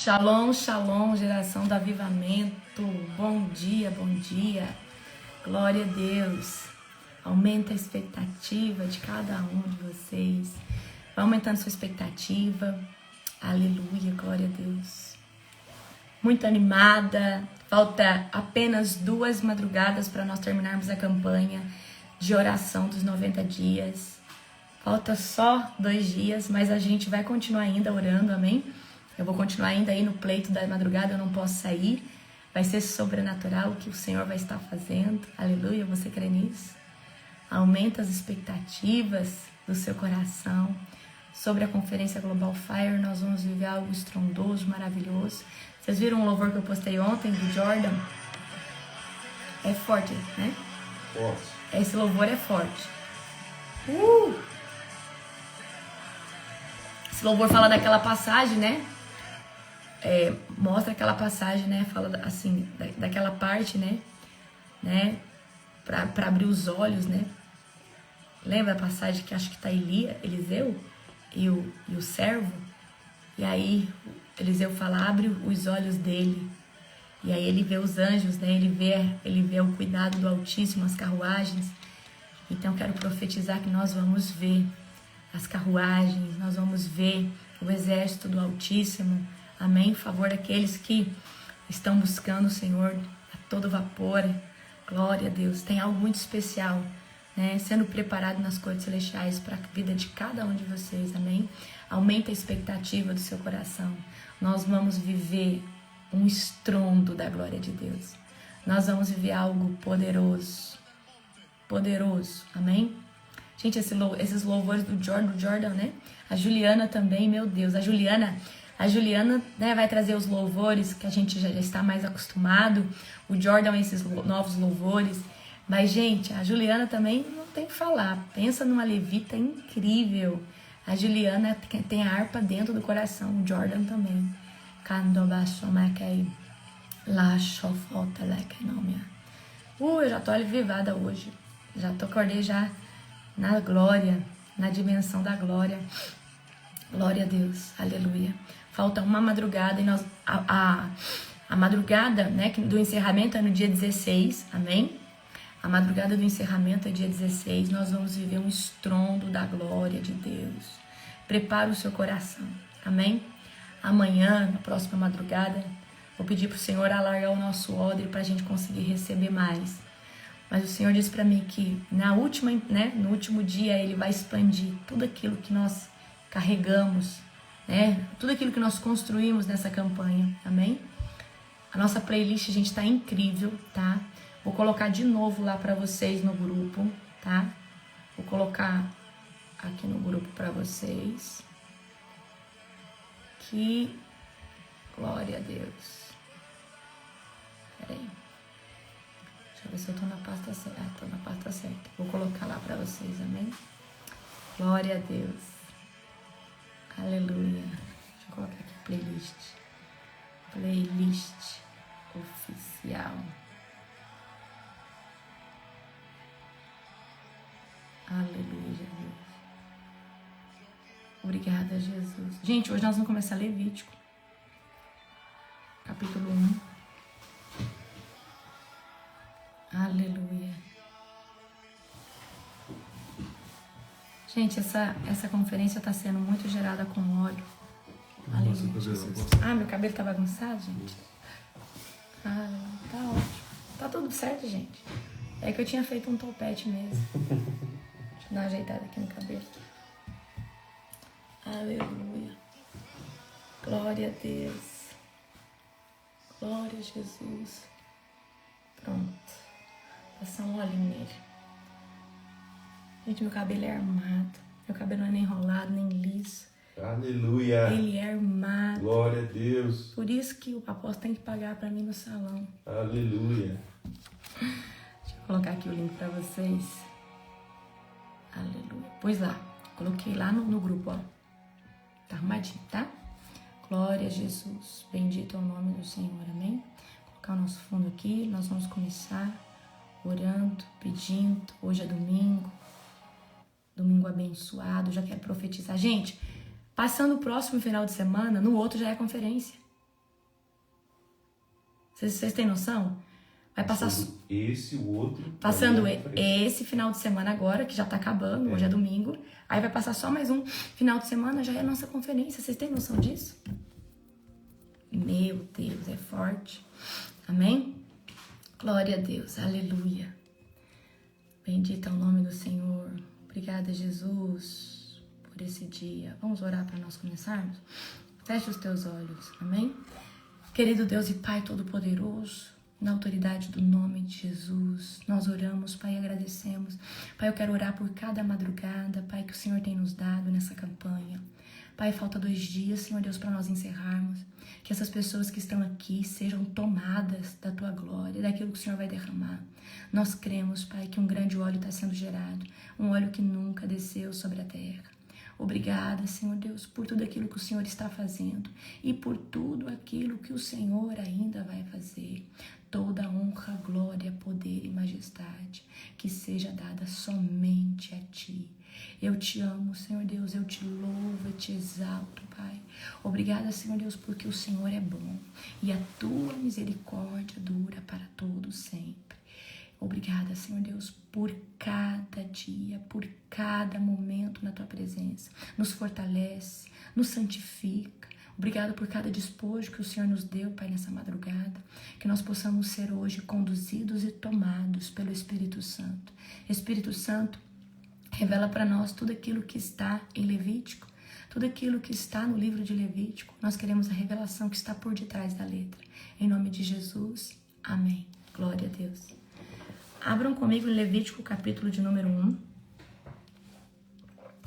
Shalom, shalom, geração do avivamento. Bom dia, bom dia. Glória a Deus. Aumenta a expectativa de cada um de vocês. Vai aumentando sua expectativa. Aleluia, glória a Deus. Muito animada. Falta apenas 2 madrugadas para nós terminarmos a campanha de oração dos 90 dias. Falta só 2 dias, mas a gente vai continuar ainda orando, amém? Eu vou continuar ainda aí no pleito da madrugada, eu não posso sair. Vai ser sobrenatural o que o Senhor vai estar fazendo. Aleluia, você crê nisso? Aumenta as expectativas do seu coração. Sobre a Conferência Global Fire, nós vamos viver algo estrondoso, maravilhoso. Vocês viram o louvor que eu postei ontem do Jordan? É forte, né? Forte. Esse louvor é forte. Esse louvor fala daquela passagem, né? Mostra aquela passagem, né? Fala assim, daquela parte, né? Pra abrir os olhos, né? Lembra a passagem que acho que tá Eliseu e o servo? E aí Eliseu fala, abre os olhos dele. E aí ele vê os anjos, né? Ele vê o cuidado do Altíssimo, as carruagens. Então eu quero profetizar que nós vamos ver as carruagens, nós vamos ver o exército do Altíssimo. Amém? Em favor daqueles que estão buscando o Senhor a todo vapor. Glória a Deus. Tem algo muito especial, né? Sendo preparado nas cortes celestiais para a vida de cada um de vocês. Amém? Aumenta a expectativa do seu coração. Nós vamos viver um estrondo da glória de Deus. Nós vamos viver algo poderoso. Poderoso. Amém? Gente, esses louvores do Jordan, né? A Juliana também, meu Deus. A Juliana, né, vai trazer os louvores que a gente já está mais acostumado. O Jordan, esses novos louvores. Mas, gente, a Juliana também não tem o que falar. Pensa numa levita incrível. A Juliana tem a harpa dentro do coração. O Jordan também. Eu já tô alivivada hoje. Acordei já na glória, na dimensão da glória. Glória a Deus. Aleluia. Falta uma madrugada e a madrugada, né, do encerramento é no dia 16, amém? A madrugada do encerramento é dia 16, nós vamos viver um estrondo da glória de Deus. Prepara o seu coração, amém? Amanhã, na próxima madrugada, vou pedir para o Senhor alargar o nosso odre para a gente conseguir receber mais. Mas o Senhor disse para mim que no último dia Ele vai expandir tudo aquilo que nós carregamos, né? Tudo aquilo que nós construímos nessa campanha, amém? A nossa playlist, gente, tá incrível, tá? Vou colocar de novo lá para vocês no grupo, tá? Vou colocar aqui no grupo para vocês. Que glória a Deus. Peraí. Deixa eu ver se eu tô na pasta certa. Tô na pasta certa. Vou colocar lá para vocês, amém? Glória a Deus. Aleluia. Deixa eu colocar aqui playlist. Playlist oficial. Aleluia, Jesus. Obrigada, Jesus. Gente, hoje nós vamos começar Levítico. Capítulo 1. Aleluia. Gente, essa conferência está sendo muito gerada com óleo. Aleluia, Jesus. Meu cabelo tá bagunçado, gente? Tá ótimo. Tá tudo certo, gente. É que eu tinha feito um topete mesmo. Deixa eu dar uma ajeitada aqui no cabelo. Aleluia. Glória a Deus. Glória a Jesus. Pronto. Passar um óleo nele. Gente, meu cabelo é armado. Meu cabelo não é nem enrolado, nem liso. Aleluia. Ele é armado. Glória a Deus. Por isso que o apóstolo tem que pagar pra mim no salão. Aleluia. Deixa eu colocar aqui o link pra vocês. Aleluia. Pois lá. Coloquei lá no grupo, ó. Tá arrumadinho, tá? Glória a Jesus. Bendito é o nome do Senhor, amém? Vou colocar o nosso fundo aqui. Nós vamos começar orando, pedindo. Hoje é domingo. Domingo abençoado. Já quero profetizar. Gente, passando o próximo final de semana, no outro já é conferência. Vocês têm noção? Vai passar... Esse, o outro... Passando esse final de semana agora, que já tá acabando, hoje é domingo. Aí vai passar só mais um final de semana, já é a nossa conferência. Vocês têm noção disso? Meu Deus, é forte. Amém? Glória a Deus, aleluia. Bendito é o nome do Senhor. Obrigada, Jesus, por esse dia. Vamos orar para nós começarmos? Feche os teus olhos, amém? Querido Deus e Pai Todo-Poderoso, na autoridade do nome de Jesus, nós oramos, Pai, e agradecemos. Pai, eu quero orar por cada madrugada, Pai, que o Senhor tem nos dado nessa campanha. Pai, falta 2 dias, Senhor Deus, para nós encerrarmos. Que essas pessoas que estão aqui sejam tomadas da Tua glória, daquilo que o Senhor vai derramar. Nós cremos, Pai, que um grande óleo está sendo gerado, um óleo que nunca desceu sobre a terra. Obrigada, Senhor Deus, por tudo aquilo que o Senhor está fazendo e por tudo aquilo que o Senhor ainda vai fazer. Toda honra, glória, poder e majestade que seja dada somente a Ti. Eu te amo, Senhor Deus, eu te louvo, eu te exalto, Pai. Obrigada, Senhor Deus, porque o Senhor é bom e a Tua misericórdia dura para todos sempre. Obrigada, Senhor Deus, por cada dia, por cada momento na Tua presença. Nos fortalece, nos santifica. Obrigada por cada despojo que o Senhor nos deu, Pai, nessa madrugada. Que nós possamos ser hoje conduzidos e tomados pelo Espírito Santo. Espírito Santo, revela para nós tudo aquilo que está em Levítico, tudo aquilo que está no livro de Levítico. Nós queremos a revelação que está por detrás da letra. Em nome de Jesus, amém. Glória a Deus. Abram comigo em Levítico, capítulo de número 1.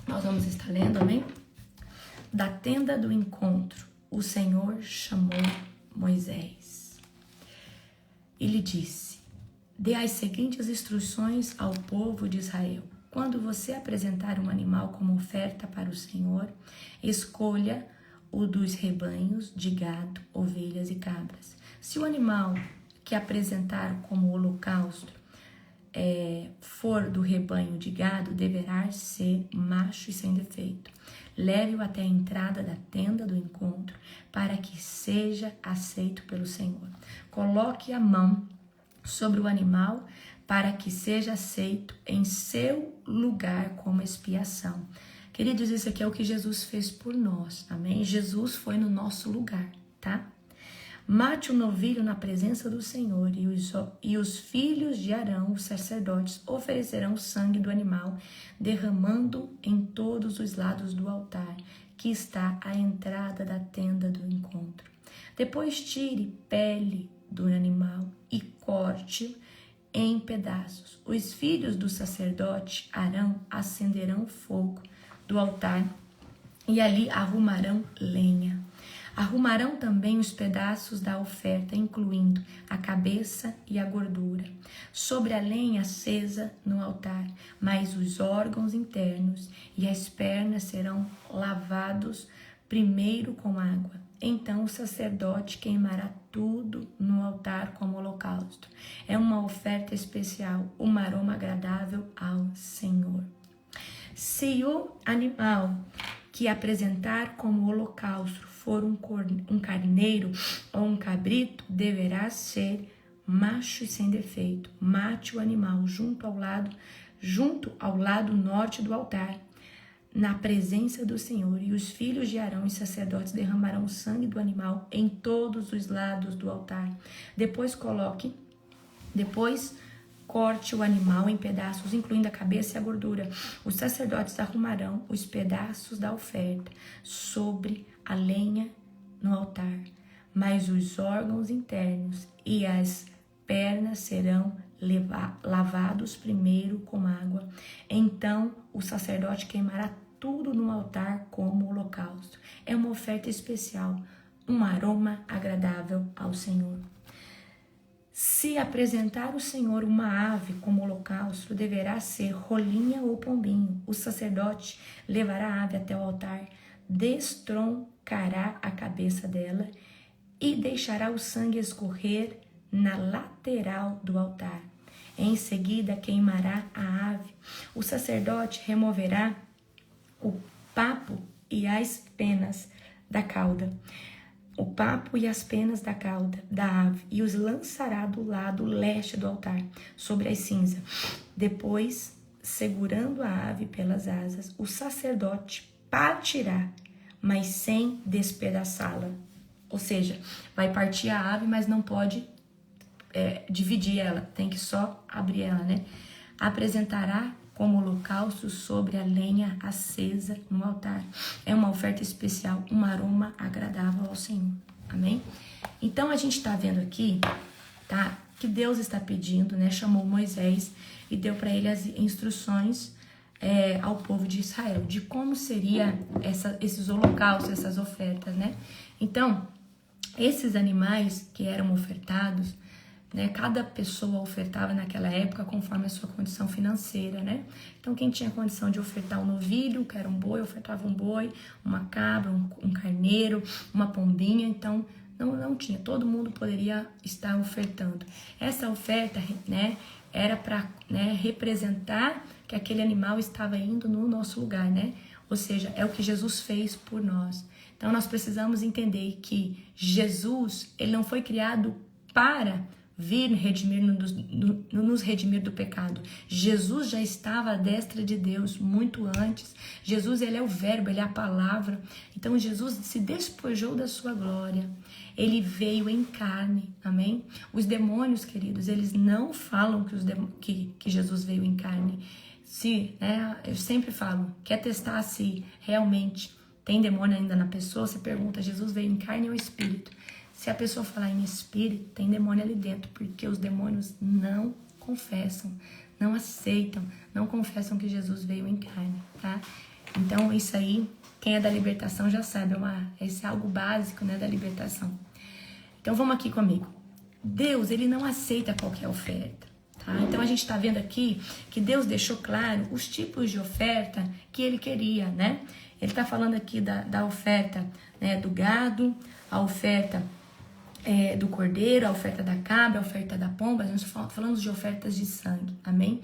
Nós vamos estar lendo, amém? Da tenda do encontro, o Senhor chamou Moisés. E lhe disse: dê as seguintes instruções ao povo de Israel. Quando você apresentar um animal como oferta para o Senhor, escolha o dos rebanhos de gado, ovelhas e cabras. Se o animal que apresentar como holocausto for do rebanho de gado, deverá ser macho e sem defeito. Leve-o até a entrada da tenda do encontro, para que seja aceito pelo Senhor. Coloque a mão sobre o animal, para que seja aceito em seu lugar como expiação. Queridos, isso aqui é o que Jesus fez por nós, amém? Jesus foi no nosso lugar, tá? Mate o novilho na presença do Senhor, e os filhos de Arão, os sacerdotes, oferecerão o sangue do animal, derramando em todos os lados do altar, que está à entrada da tenda do encontro. Depois tire pele do animal e corte em pedaços. Os filhos do sacerdote Arão acenderão fogo do altar e ali arrumarão lenha. Arrumarão também os pedaços da oferta, incluindo a cabeça e a gordura, sobre a lenha acesa no altar, mas os órgãos internos e as pernas serão lavados primeiro com água. Então o sacerdote queimará tudo no altar como holocausto. É uma oferta especial, um aroma agradável ao Senhor. Se o animal que apresentar como holocausto for um carneiro ou um cabrito, deverá ser macho e sem defeito. Mate o animal junto ao lado norte do altar, na presença do Senhor, e os filhos de Arão e sacerdotes derramarão o sangue do animal em todos os lados do altar. Depois corte o animal em pedaços, incluindo a cabeça e a gordura. Os sacerdotes arrumarão os pedaços da oferta sobre a lenha no altar, mas os órgãos internos e as pernas serão lavados primeiro com água. Então o sacerdote queimará tudo no altar como holocausto. É uma oferta especial, um aroma agradável ao Senhor. Se apresentar o Senhor uma ave como holocausto, deverá ser rolinha ou pombinho. O sacerdote levará a ave até o altar, destroncará a cabeça dela e deixará o sangue escorrer na lateral do altar. Em seguida, queimará a ave. O sacerdote removerá o papo e as penas da cauda. o papo e as penas da cauda da ave e os lançará do lado leste do altar, sobre as cinzas. Depois, segurando a ave pelas asas, o sacerdote partirá, mas sem despedaçá-la. Ou seja, vai partir a ave, mas não pode dividir ela, tem que só abrir ela, né? Apresentará como holocausto sobre a lenha acesa no altar. É uma oferta especial, um aroma agradável ao Senhor. Amém? Então a gente está vendo aqui, tá? Que Deus está pedindo, né? Chamou Moisés e deu para ele as instruções ao povo de Israel de como seria esses holocaustos, essas ofertas, né? Então, esses animais que eram ofertados, né, cada pessoa ofertava naquela época conforme a sua condição financeira, né? Então, quem tinha condição de ofertar um novilho, que era um boi, ofertava um boi, uma cabra, um carneiro, uma pombinha. Então, não tinha, todo mundo poderia estar ofertando. Essa oferta, né, era para, né, representar que aquele animal estava indo no nosso lugar, né? Ou seja, é o que Jesus fez por nós. Então, nós precisamos entender que Jesus, ele não foi criado para vir nos redimir do pecado. Jesus já estava à destra de Deus muito antes. Jesus, ele é o verbo, ele é a palavra. Então, Jesus se despojou da sua glória. Ele veio em carne, amém? Os demônios, queridos, eles não falam que Jesus veio em carne. Eu sempre falo, quer testar se realmente tem demônio ainda na pessoa, você pergunta, Jesus veio em carne ou espírito? Se a pessoa falar em espírito, tem demônio ali dentro, porque os demônios não confessam, não aceitam, não confessam que Jesus veio em carne, tá? Então, isso aí, quem é da libertação já sabe, esse é algo básico, né, da libertação. Então, vamos aqui comigo. Deus, ele não aceita qualquer oferta, tá? Então, a gente está vendo aqui que Deus deixou claro os tipos de oferta que ele queria, né? Ele está falando aqui da oferta, né, do gado, a oferta do cordeiro, a oferta da cabra, a oferta da pomba. Nós falamos de ofertas de sangue, amém?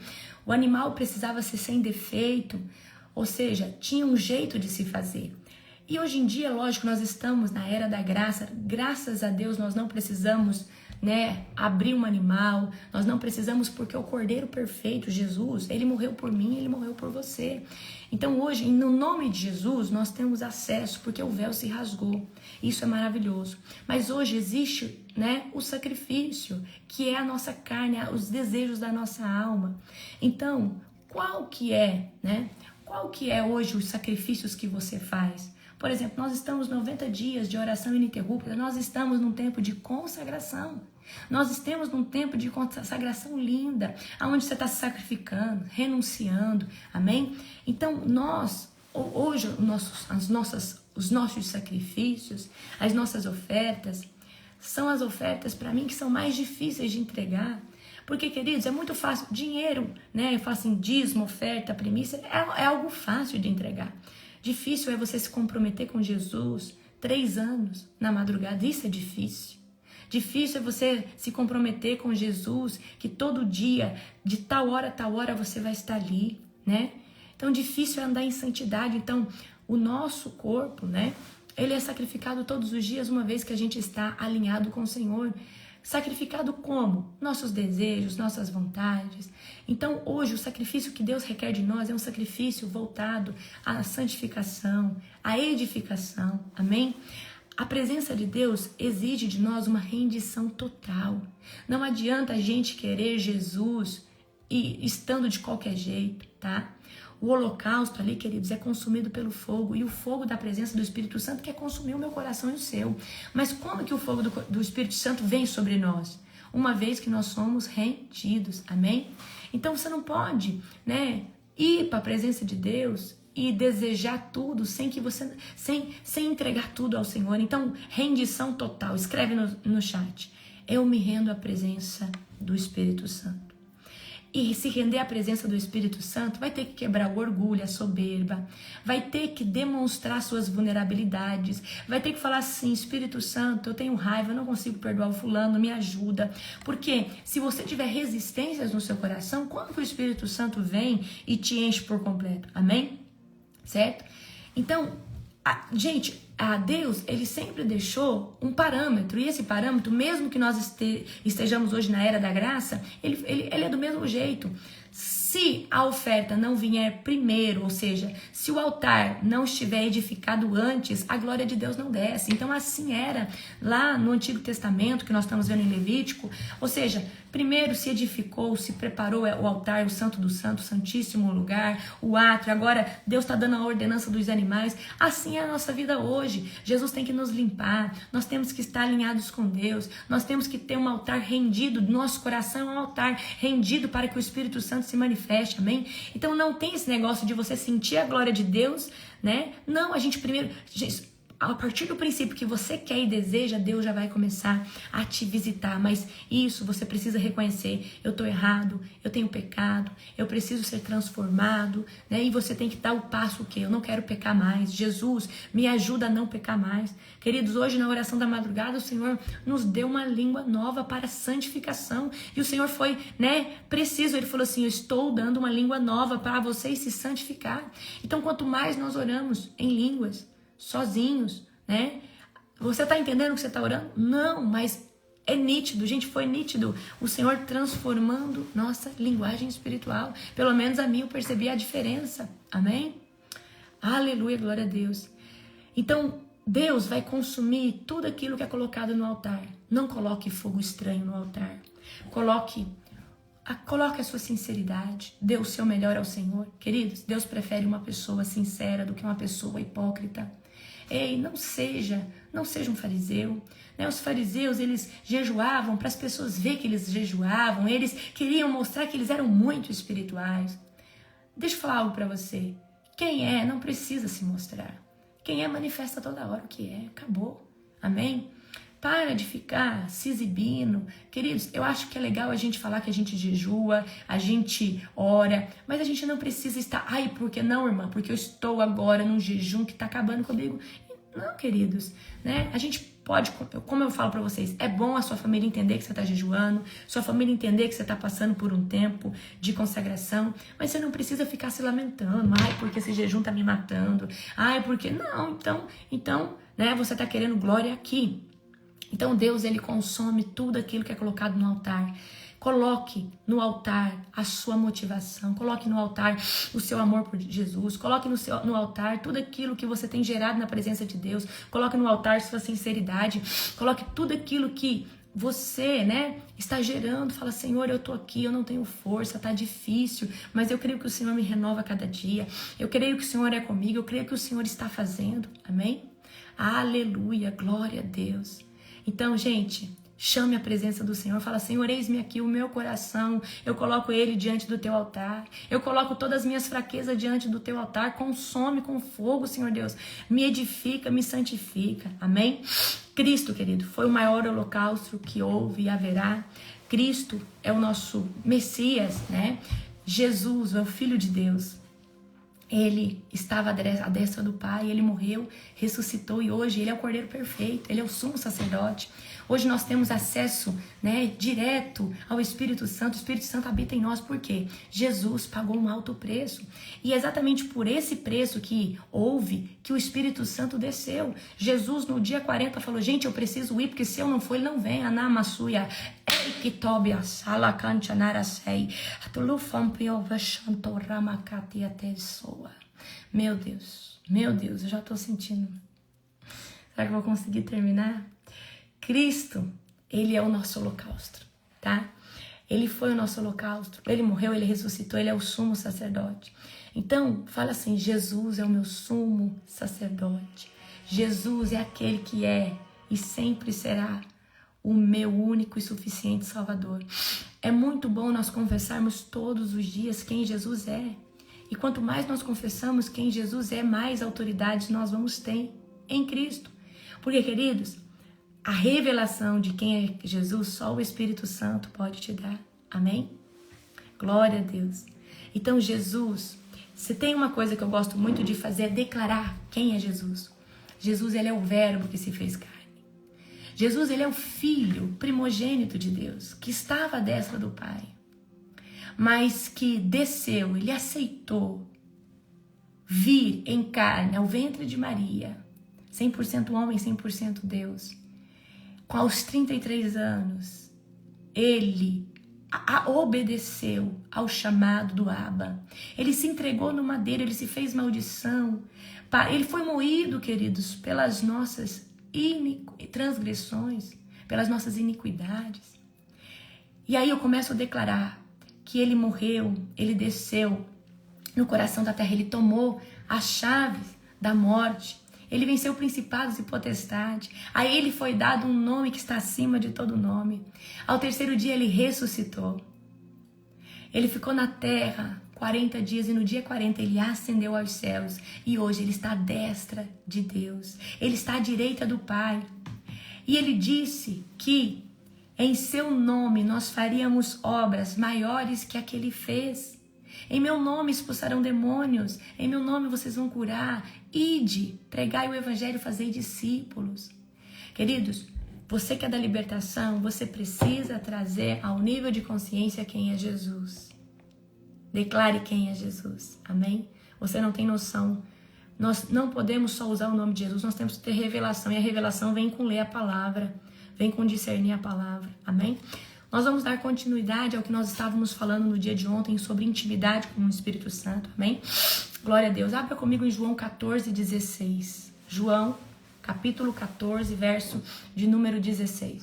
O animal precisava ser sem defeito, ou seja, tinha um jeito de se fazer. E hoje em dia, lógico, nós estamos na era da graça, graças a Deus nós não precisamos, né, abrir um animal, nós não precisamos, porque o Cordeiro perfeito, Jesus, ele morreu por mim, ele morreu por você. Então hoje, no nome de Jesus, nós temos acesso, porque o véu se rasgou. Isso é maravilhoso. Mas hoje existe, né, o sacrifício, que é a nossa carne, os desejos da nossa alma. Então, qual que é hoje os sacrifícios que você faz? Por exemplo, nós estamos 90 dias de oração ininterrupta, nós estamos num tempo de consagração. Nós estamos num tempo de consagração linda, onde você está se sacrificando, renunciando, amém? Então, hoje, os nossos sacrifícios, as nossas ofertas, são as ofertas, para mim, que são mais difíceis de entregar. Porque, queridos, é muito fácil. Dinheiro, né? Eu falo assim, dízimo, oferta, primícia, é algo fácil de entregar. Difícil é você se comprometer com Jesus 3 anos na madrugada. Isso é difícil. Difícil é você se comprometer com Jesus, que todo dia, de tal hora a tal hora, você vai estar ali, né? Então, difícil é andar em santidade. Então, o nosso corpo, né? Ele é sacrificado todos os dias, uma vez que a gente está alinhado com o Senhor. Sacrificado como? Nossos desejos, nossas vontades. Então, hoje, o sacrifício que Deus requer de nós é um sacrifício voltado à santificação, à edificação. Amém? A presença de Deus exige de nós uma rendição total. Não adianta a gente querer Jesus e estando de qualquer jeito, tá? O holocausto ali, queridos, é consumido pelo fogo. E o fogo da presença do Espírito Santo quer consumir o meu coração e o seu. Mas como que o fogo do Espírito Santo vem sobre nós? Uma vez que nós somos rendidos, amém? Então você não pode, né, ir para a presença de Deus e desejar tudo sem entregar tudo ao Senhor. Então, rendição total. Escreve no chat. Eu me rendo à presença do Espírito Santo. E se render à presença do Espírito Santo, vai ter que quebrar o orgulho, a soberba, vai ter que demonstrar suas vulnerabilidades, vai ter que falar assim, Espírito Santo, eu tenho raiva, eu não consigo perdoar o fulano, me ajuda. Porque se você tiver resistências no seu coração, quando que o Espírito Santo vem e te enche por completo? Amém? Certo? Então, gente, Deus, ele sempre deixou um parâmetro, e esse parâmetro, mesmo que nós estejamos hoje na era da graça, ele é do mesmo jeito. Se a oferta não vier primeiro, ou seja, se o altar não estiver edificado antes, a glória de Deus não desce. Então assim era lá no Antigo Testamento, que nós estamos vendo em Levítico, ou seja, primeiro se edificou, se preparou o altar, o Santo do Santo, o Santíssimo Lugar, o átrio, agora Deus está dando a ordenança dos animais. Assim é a nossa vida hoje. Jesus tem que nos limpar, nós temos que estar alinhados com Deus, nós temos que ter um altar rendido, nosso coração é um altar rendido para que o Espírito Santo se manifeste, amém? Então não tem esse negócio de você sentir a glória de Deus, né? Não, a gente primeiro... A partir do princípio que você quer e deseja, Deus já vai começar a te visitar. Mas isso você precisa reconhecer. Eu estou errado, eu tenho pecado, eu preciso ser transformado, né? E você tem que dar o passo o quê? Eu não quero pecar mais. Jesus, me ajuda a não pecar mais. Queridos, hoje na oração da madrugada, o Senhor nos deu uma língua nova para santificação. E o Senhor foi, né, preciso. Ele falou assim, eu estou dando uma língua nova para vocês se santificar. Então, quanto mais nós oramos em línguas, sozinhos, né? Você tá entendendo que você tá orando? Não, mas é nítido, gente, foi nítido. O Senhor transformando nossa linguagem espiritual. Pelo menos a mim eu percebi a diferença. Amém? Aleluia, glória a Deus. Então, Deus vai consumir tudo aquilo que é colocado no altar. Não coloque fogo estranho no altar. Coloque a sua sinceridade, dê o seu melhor ao Senhor. Queridos, Deus prefere uma pessoa sincera do que uma pessoa hipócrita. Ei, não seja um fariseu. Né? Os fariseus, eles jejuavam para as pessoas verem que eles jejuavam, eles queriam mostrar que eles eram muito espirituais. Deixa eu falar algo para você. Quem é não precisa se mostrar. Quem é manifesta toda hora o que é, acabou. Amém? Para de ficar se exibindo. Queridos, eu acho que é legal a gente falar que a gente jejua, a gente ora, mas a gente não precisa estar, por que não, irmã? Porque eu estou agora num jejum que está acabando comigo. Não, queridos, né? A gente pode, como eu falo para vocês, é bom a sua família entender que você está jejuando, sua família entender que você está passando por um tempo de consagração, mas você não precisa ficar se lamentando, porque esse jejum está me matando, porque... Não, então, né, você está querendo glória aqui. Então Deus, ele consome tudo aquilo que é colocado no altar. Coloque no altar a sua motivação, coloque no altar o seu amor por Jesus, coloque no altar tudo aquilo que você tem gerado na presença de Deus, coloque no altar sua sinceridade, coloque tudo aquilo que você, né, está gerando. Fala, Senhor, eu tô aqui, eu não tenho força, tá difícil, mas eu creio que o Senhor me renova a cada dia, eu creio que o Senhor é comigo, eu creio que o Senhor está fazendo, amém? Aleluia, glória a Deus. Então, gente, chame a presença do Senhor, fala, Senhor, eis-me aqui o meu coração, eu coloco ele diante do teu altar, eu coloco todas as minhas fraquezas diante do teu altar, consome com fogo, Senhor Deus, me edifica, me santifica, amém? Cristo, querido, foi o maior holocausto que houve e haverá. Cristo é o nosso Messias, né? Jesus é o Filho de Deus. Ele estava à destra do Pai, ele morreu, ressuscitou e hoje ele é o Cordeiro Perfeito, ele é o sumo sacerdote. Hoje nós temos acesso, né, direto ao Espírito Santo. O Espírito Santo habita em nós, por quê? Jesus pagou um alto preço. E é exatamente por esse preço que houve que o Espírito Santo desceu. Jesus no dia 40 falou, gente, eu preciso ir, porque se eu não for, ele não vem. Anamassuia, Eikitobia, Salakantanarasei, Atulufampiovachantoramakatiatesoa. Meu Deus, eu já tô sentindo. Será que eu vou conseguir terminar? Cristo, ele é o nosso holocausto, tá? Ele foi o nosso holocausto, ele morreu, ele ressuscitou, ele é o sumo sacerdote. Então, fala assim, Jesus é o meu sumo sacerdote. Jesus é aquele que é e sempre será o meu único e suficiente Salvador. É muito bom nós confessarmos todos os dias quem Jesus é. E quanto mais nós confessamos quem Jesus é, mais autoridade nós vamos ter em Cristo. Porque, queridos, a revelação de quem é Jesus, só o Espírito Santo pode te dar. Amém? Glória a Deus. Então, Jesus, se tem uma coisa que eu gosto muito de fazer, é declarar quem é Jesus. Jesus, ele é o verbo que se fez carne. Jesus, ele é o Filho primogênito de Deus, que estava à destra do Pai, mas que desceu, ele aceitou vir em carne ao ventre de Maria, 100% homem, 100% Deus. Com aos 33 anos, ele obedeceu ao chamado do Abba. Ele se entregou no madeiro, ele se fez maldição. Ele foi moído, queridos, pelas nossas transgressões, pelas nossas iniquidades. E aí eu começo a declarar que ele morreu, ele desceu no coração da terra, ele tomou as chaves da morte, ele venceu principados e potestades. A ele foi dado um nome que está acima de todo nome. Ao terceiro dia ele ressuscitou. Ele ficou na terra 40 dias e no dia 40 ele ascendeu aos céus. E hoje ele está à destra de Deus. Ele está à direita do Pai. E ele disse que em seu nome nós faríamos obras maiores que a que ele fez. Em meu nome expulsarão demônios. Em meu nome vocês vão curar. Ide, pregai o evangelho, fazei discípulos. Queridos, você que é da libertação, você precisa trazer ao nível de consciência quem é Jesus. Declare quem é Jesus. Amém? Você não tem noção. Nós não podemos só usar o nome de Jesus, nós temos que ter revelação. E a revelação vem com ler a palavra, vem com discernir a palavra. Amém? Nós vamos dar continuidade ao que nós estávamos falando no dia de ontem sobre intimidade com o Espírito Santo. Amém? Glória a Deus. Abra comigo em João 14:16. João, capítulo 14, verso de número 16.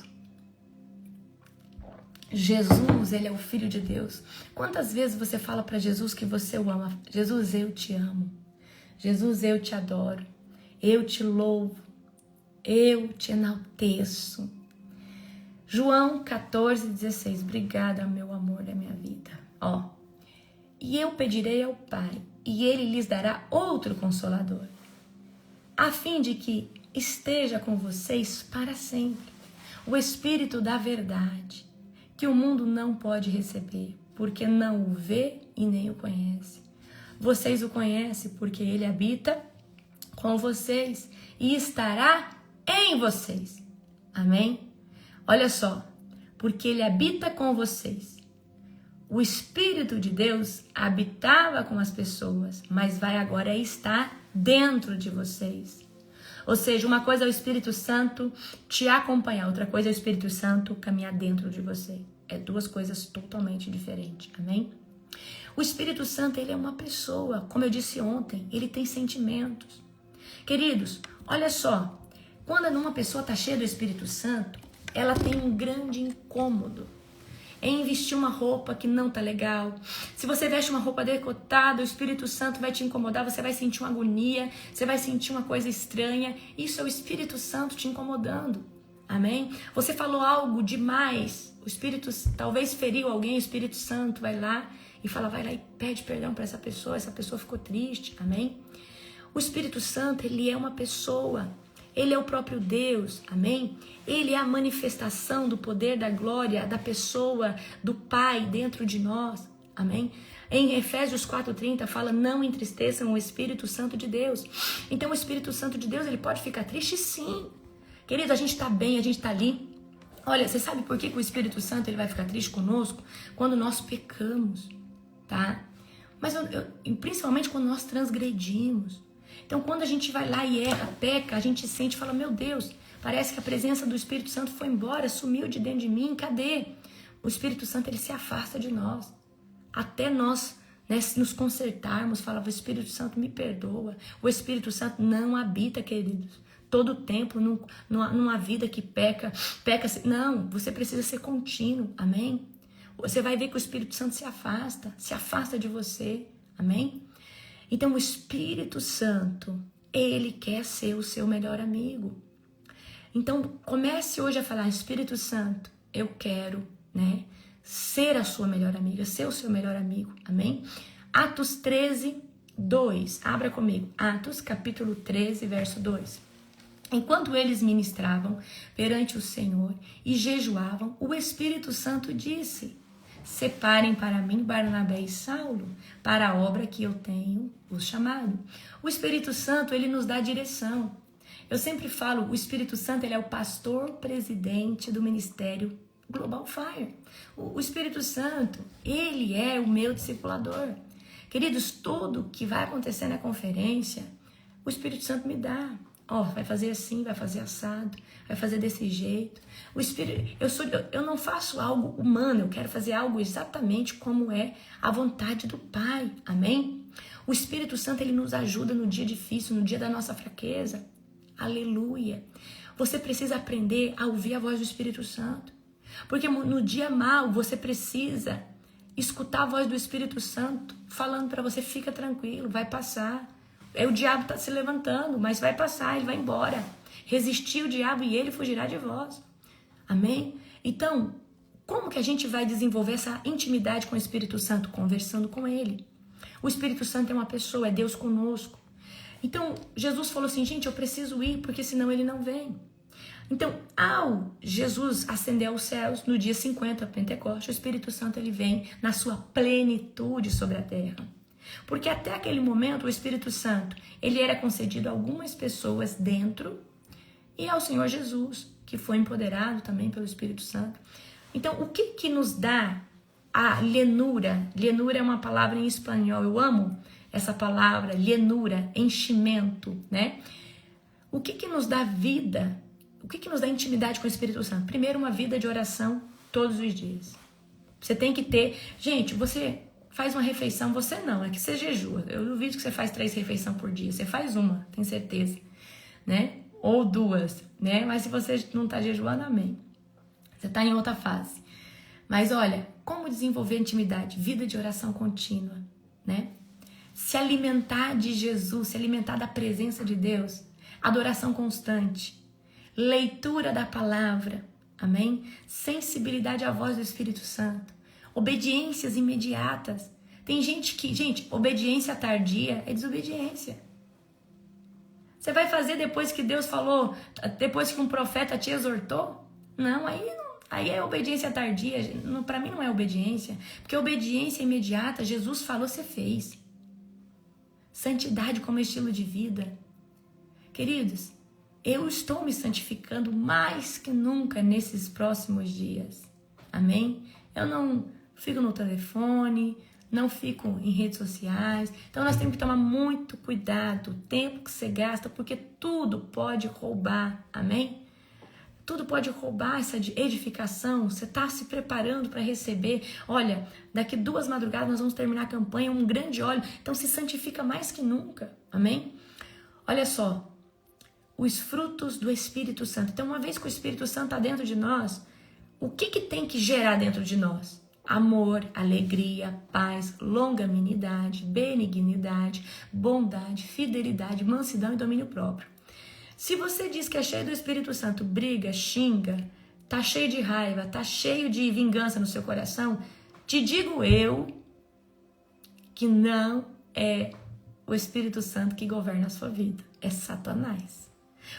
Jesus, ele é o Filho de Deus. Quantas vezes você fala para Jesus que você o ama? Jesus, eu te amo. Jesus, eu te adoro. Eu te louvo. Eu te enalteço. João 14:16. Obrigada, meu amor da minha vida. E eu pedirei ao Pai, e ele lhes dará outro consolador, a fim de que esteja com vocês para sempre. O Espírito da verdade, que o mundo não pode receber, porque não o vê e nem o conhece. Vocês o conhecem porque ele habita com vocês e estará em vocês. Amém? Olha só, porque ele habita com vocês. O Espírito de Deus habitava com as pessoas, mas vai agora estar dentro de vocês. Ou seja, uma coisa é o Espírito Santo te acompanhar, outra coisa é o Espírito Santo caminhar dentro de você. É duas coisas totalmente diferentes, amém? O Espírito Santo, ele é uma pessoa, como eu disse ontem, ele tem sentimentos. Queridos, olha só, quando uma pessoa está cheia do Espírito Santo, ela tem um grande incômodo em vestir uma roupa que não tá legal. Se você veste uma roupa decotada, o Espírito Santo vai te incomodar, você vai sentir uma agonia, você vai sentir uma coisa estranha. Isso é o Espírito Santo te incomodando. Amém? Você falou algo demais, o Espírito talvez feriu alguém, o Espírito Santo vai lá e pede perdão para essa pessoa ficou triste. Amém? O Espírito Santo, ele é uma pessoa. Ele é o próprio Deus, amém? Ele é a manifestação do poder, da glória, da pessoa, do Pai dentro de nós, amém? Em Efésios 4:30 fala, não entristeçam o Espírito Santo de Deus. Então o Espírito Santo de Deus, ele pode ficar triste sim. Querido, a gente tá bem, a gente tá ali. Olha, você sabe por que o Espírito Santo ele vai ficar triste conosco? Quando nós pecamos, tá? Mas principalmente quando nós transgredimos. Então, quando a gente vai lá e erra, peca, a gente sente e fala, meu Deus, parece que a presença do Espírito Santo foi embora, sumiu de dentro de mim, cadê? O Espírito Santo, ele se afasta de nós. Até nós, né, nos consertarmos, falava, o Espírito Santo me perdoa. O Espírito Santo não habita, queridos, todo o tempo, numa vida que peca. Não, você precisa ser contínuo, amém? Você vai ver que o Espírito Santo se afasta de você, amém? Então, o Espírito Santo, ele quer ser o seu melhor amigo. Então, comece hoje a falar, Espírito Santo, eu quero, né, ser a sua melhor amiga, ser o seu melhor amigo, amém? Atos 13:2, abra comigo, Atos capítulo 13, verso 2. Enquanto eles ministravam perante o Senhor e jejuavam, o Espírito Santo disse, separem para mim Barnabé e Saulo para a obra que eu tenho os chamado. O Espírito Santo, ele nos dá direção. Eu sempre falo, o Espírito Santo, ele é o pastor presidente do ministério Global Fire. O Espírito Santo, ele é o meu discipulador. Queridos, tudo que vai acontecer na conferência, o Espírito Santo me dá. Ó, vai fazer assim, vai fazer assado, vai fazer desse jeito. O Espírito, eu não faço algo humano, eu quero fazer algo exatamente como é a vontade do Pai. Amém? O Espírito Santo, ele nos ajuda no dia difícil, no dia da nossa fraqueza. Aleluia. Você precisa aprender a ouvir a voz do Espírito Santo. Porque no dia mal, você precisa escutar a voz do Espírito Santo falando para você, fica tranquilo, vai passar. O diabo está se levantando, mas vai passar, ele vai embora. Resistir o diabo e ele fugirá de vós. Amém? Então, como que a gente vai desenvolver essa intimidade com o Espírito Santo? Conversando com ele. O Espírito Santo é uma pessoa, é Deus conosco. Então, Jesus falou assim, gente, eu preciso ir, porque senão ele não vem. Então, ao Jesus ascender aos céus, no dia 50, Pentecostes, o Espírito Santo ele vem na sua plenitude sobre a terra. Porque até aquele momento, o Espírito Santo, ele era concedido a algumas pessoas dentro e ao Senhor Jesus, que foi empoderado também pelo Espírito Santo. Então, o que nos dá a llenura? Llenura é uma palavra em espanhol, eu amo essa palavra, llenura, enchimento, né? O que nos dá vida? O que nos dá intimidade com o Espírito Santo? Primeiro, uma vida de oração todos os dias. Você tem que ter... Gente, você faz uma refeição, você não, é que você jejua. Eu duvido que você faz 3 refeições por dia. Você faz uma, tenho certeza, né? Ou 2, né? Mas se você não está jejuando, amém. Você está em outra fase. Mas olha, como desenvolver intimidade? Vida de oração contínua, né? Se alimentar de Jesus, se alimentar da presença de Deus. Adoração constante. Leitura da palavra, amém? Sensibilidade à voz do Espírito Santo. Obediências imediatas. Tem gente que, obediência tardia é desobediência. Você vai fazer depois que Deus falou, depois que um profeta te exortou? Não, aí é obediência tardia. Para mim não é obediência, porque obediência imediata, Jesus falou, você fez. Santidade como estilo de vida. Queridos, eu estou me santificando mais que nunca nesses próximos dias. Amém? Eu não fico no telefone, não fico em redes sociais. Então nós temos que tomar muito cuidado, o tempo que você gasta, porque tudo pode roubar. Amém? Tudo pode roubar essa edificação. Você está se preparando para receber. Olha, daqui 2 madrugadas nós vamos terminar a campanha, um grande óleo. Então se santifica mais que nunca. Amém? Olha só. Os frutos do Espírito Santo. Então, uma vez que o Espírito Santo está dentro de nós, o que tem que gerar dentro de nós? Amor, alegria, paz, longanimidade, benignidade, bondade, fidelidade, mansidão e domínio próprio. Se você diz que é cheio do Espírito Santo, briga, xinga, tá cheio de raiva, tá cheio de vingança no seu coração, te digo eu que não é o Espírito Santo que governa a sua vida, é Satanás.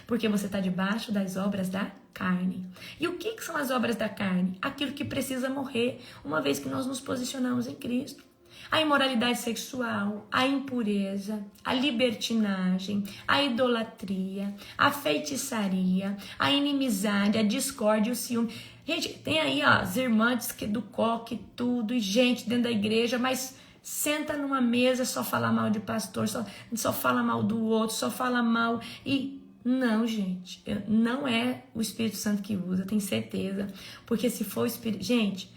Porque você está debaixo das obras da carne. E o que são as obras da carne? Aquilo que precisa morrer, uma vez que nós nos posicionamos em Cristo. A imoralidade sexual, a impureza, a libertinagem, a idolatria, a feitiçaria, a inimizade, a discórdia, o ciúme. Gente, tem aí ó, as irmãs do coque, tudo, e gente dentro da igreja, mas senta numa mesa, só fala mal de pastor, só fala mal do outro, só fala mal e... Não, gente, não é o Espírito Santo que usa, tenho certeza. Porque se for o Espírito... Gente,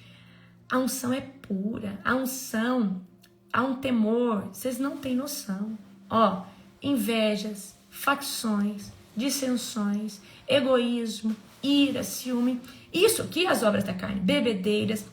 a unção é pura, a unção, há um temor, vocês não têm noção. Ó, invejas, facções, dissensões, egoísmo, ira, ciúme. Isso aqui é as obras da carne, bebedeiras,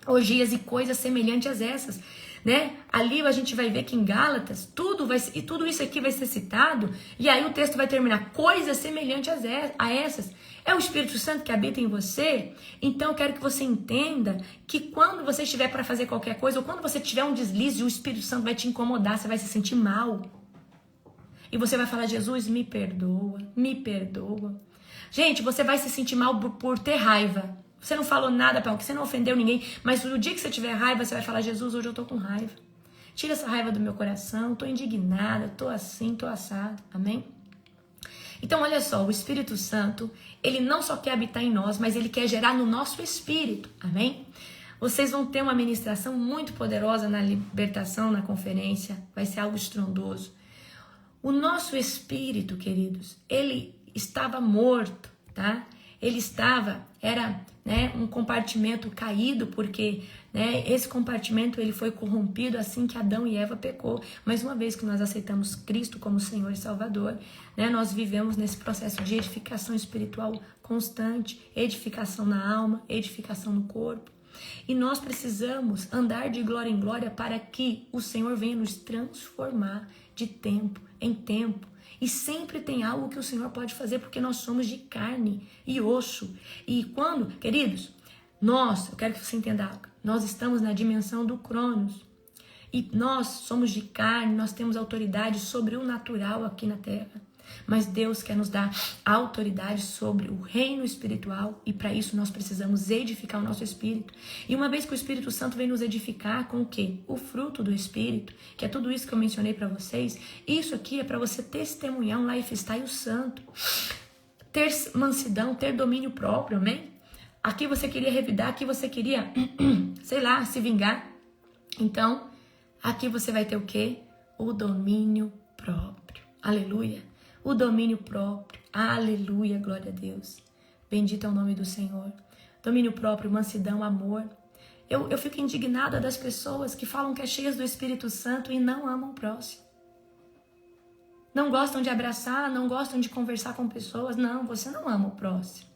orgias e coisas semelhantes a essas. Né? Ali a gente vai ver que em Gálatas tudo isso aqui vai ser citado e aí o texto vai terminar coisas semelhantes a essas. É o Espírito Santo que habita em você. Então eu quero que você entenda que quando você estiver para fazer qualquer coisa ou quando você tiver um deslize, o Espírito Santo vai te incomodar, você vai se sentir mal e você vai falar, Jesus, me perdoa, me perdoa. Gente, você vai se sentir mal por ter raiva. Você não falou nada, porque você não ofendeu ninguém, mas no dia que você tiver raiva, você vai falar, Jesus, hoje eu tô com raiva. Tira essa raiva do meu coração, tô indignada, tô assim, tô assado, amém? Então, olha só, o Espírito Santo, ele não só quer habitar em nós, mas ele quer gerar no nosso espírito, amém? Vocês vão ter uma ministração muito poderosa na libertação, na conferência, vai ser algo estrondoso. O nosso espírito, queridos, ele estava morto, tá? Ele era, né, um compartimento caído, porque, né, esse compartimento ele foi corrompido assim que Adão e Eva pecou. Mas uma vez que nós aceitamos Cristo como Senhor e Salvador, né, nós vivemos nesse processo de edificação espiritual constante, edificação na alma, edificação no corpo. E nós precisamos andar de glória em glória para que o Senhor venha nos transformar de tempo em tempo. E sempre tem algo que o Senhor pode fazer, porque nós somos de carne e osso. E quando, queridos, eu quero que você entenda, nós estamos na dimensão do Cronos. E nós somos de carne, nós temos autoridade sobre o natural aqui na terra. Mas Deus quer nos dar autoridade sobre o reino espiritual, e para isso nós precisamos edificar o nosso espírito. E uma vez que o Espírito Santo vem nos edificar com o quê? O fruto do Espírito, que é tudo isso que eu mencionei para vocês. Isso aqui é para você testemunhar um lifestyle santo, ter mansidão, ter domínio próprio, amém? Aqui você queria revidar, aqui você queria, sei lá, se vingar. Então, aqui você vai ter o quê? O domínio próprio. Aleluia. O domínio próprio. Aleluia, glória a Deus. Bendito é o nome do Senhor. Domínio próprio, mansidão, amor. Eu fico indignada das pessoas que falam que é cheias do Espírito Santo e não amam o próximo. Não gostam de abraçar, não gostam de conversar com pessoas. Não, você não ama o próximo.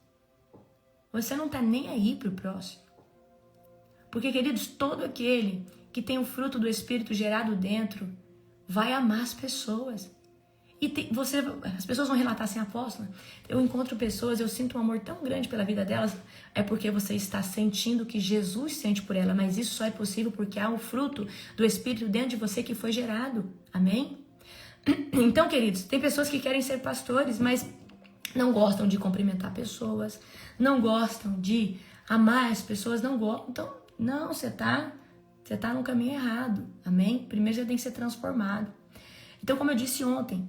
Você não está nem aí para o próximo. Porque, queridos, todo aquele que tem o fruto do Espírito gerado dentro vai amar as pessoas. E as pessoas vão relatar assim, apóstola, eu encontro pessoas, eu sinto um amor tão grande pela vida delas, é porque você está sentindo que Jesus sente por ela, mas isso só é possível porque há um fruto do Espírito dentro de você que foi gerado, amém? Então, queridos, tem pessoas que querem ser pastores, mas não gostam de cumprimentar pessoas, não gostam de amar as pessoas, não gostam, então, não, você tá no caminho errado, amém? Primeiro você tem que ser transformado. Então, como eu disse ontem,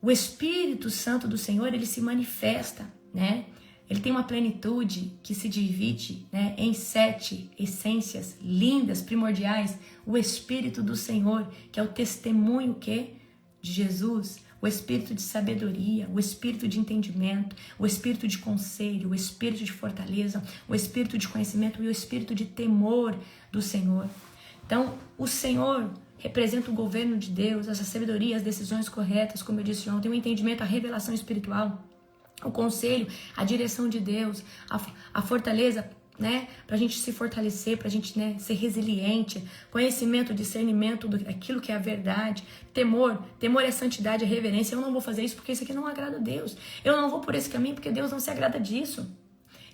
o Espírito Santo do Senhor, ele se manifesta, né? Ele tem uma plenitude que se divide, né, em 7 essências lindas, primordiais. O Espírito do Senhor, que é o testemunho de Jesus, o Espírito de sabedoria, o Espírito de entendimento, o Espírito de conselho, o Espírito de fortaleza, o Espírito de conhecimento e o Espírito de temor do Senhor. Então, o Senhor representa o governo de Deus, essa sabedoria, as decisões corretas, como eu disse ontem, o entendimento, a revelação espiritual, o conselho, a direção de Deus, a fortaleza, né, pra gente se fortalecer, pra gente, né, ser resiliente, conhecimento, discernimento daquilo que é a verdade, temor é santidade, é reverência. Eu não vou fazer isso porque isso aqui não agrada a Deus. Eu não vou por esse caminho porque Deus não se agrada disso.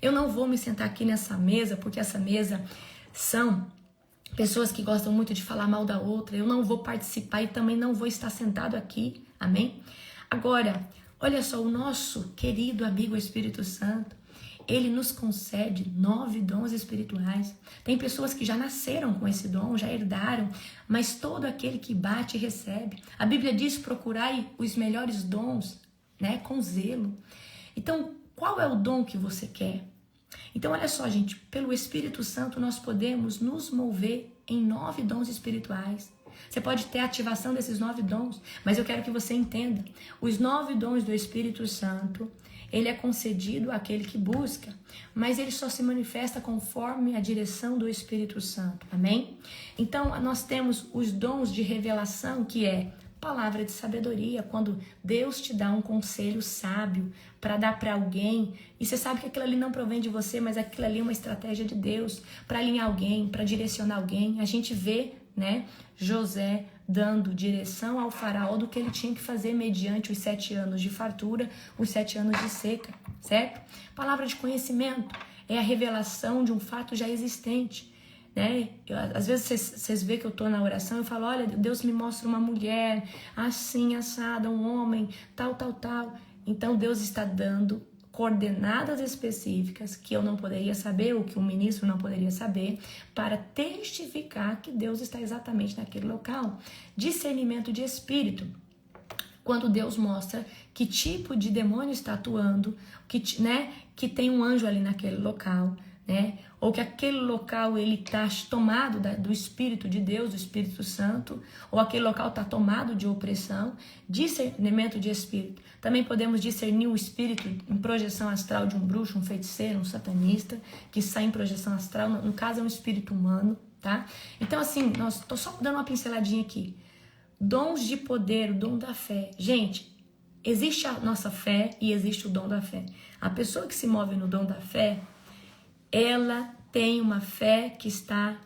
Eu não vou me sentar aqui nessa mesa porque essa mesa são pessoas que gostam muito de falar mal da outra. Eu não vou participar e também não vou estar sentado aqui. Amém? Agora, olha só, o nosso querido amigo Espírito Santo, ele nos concede 9 dons espirituais. Tem pessoas que já nasceram com esse dom, já herdaram, mas todo aquele que bate recebe. A Bíblia diz: procurai os melhores dons, né, com zelo. Então, qual é o dom que você quer? Então, olha só, gente, pelo Espírito Santo nós podemos nos mover em 9 dons espirituais. Você pode ter a ativação desses 9 dons, mas eu quero que você entenda. Os 9 dons do Espírito Santo, ele é concedido àquele que busca, mas ele só se manifesta conforme a direção do Espírito Santo, amém? Então, nós temos os dons de revelação, que é palavra de sabedoria, quando Deus te dá um conselho sábio para dar para alguém, e você sabe que aquilo ali não provém de você, mas aquilo ali é uma estratégia de Deus para alinhar alguém, para direcionar alguém. A gente vê, né, José dando direção ao faraó do que ele tinha que fazer mediante os 7 anos de fartura, os 7 anos de seca, certo? Palavra de conhecimento é a revelação de um fato já existente, né? Às vezes vocês veem que eu estou na oração, eu falo: olha, Deus me mostra uma mulher assim, assada, um homem, tal. Então Deus está dando coordenadas específicas que eu não poderia saber, ou que o ministro não poderia saber, para testificar que Deus está exatamente naquele local. Discernimento de espírito, quando Deus mostra que tipo de demônio está atuando, que tem um anjo ali naquele local, né? Ou que aquele local ele está tomado do Espírito de Deus, do Espírito Santo, ou aquele local está tomado de opressão, discernimento de espírito. Também podemos discernir o espírito em projeção astral de um bruxo, um feiticeiro, um satanista, que sai em projeção astral, no caso é um espírito humano, tá? Então assim, tô só dando uma pinceladinha aqui. Dons de poder, o dom da fé. Gente, existe a nossa fé e existe o dom da fé. A pessoa que se move no dom da fé, ela tem uma fé que está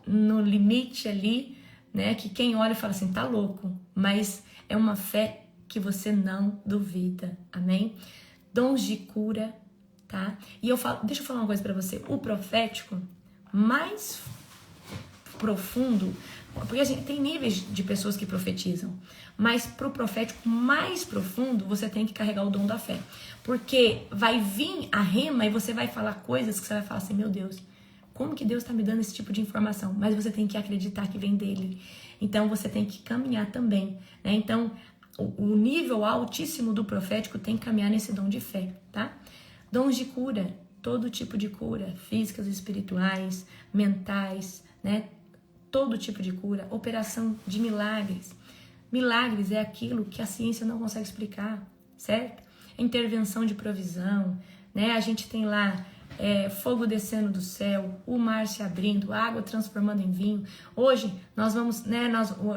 no limite ali, né? Que quem olha fala assim, tá louco. Mas é uma fé que você não duvida, amém? Dons de cura, tá? E deixa eu falar uma coisa pra você. O profético mais profundo, porque assim, tem níveis de pessoas que profetizam, mas pro profético mais profundo, você tem que carregar o dom da fé. Porque vai vir a rema e você vai falar coisas que você vai falar assim, meu Deus, como que Deus está me dando esse tipo de informação? Mas você tem que acreditar que vem dele. Então você tem que caminhar também, né? Então o nível altíssimo do profético tem que caminhar nesse dom de fé, tá? Dons de cura, todo tipo de cura, físicas, espirituais, mentais, né? Todo tipo de cura, operação de milagres. Milagres é aquilo que a ciência não consegue explicar, certo? Intervenção de provisão, né? A gente tem lá fogo descendo do céu, o mar se abrindo, água transformando em vinho. Hoje nós vamos, né?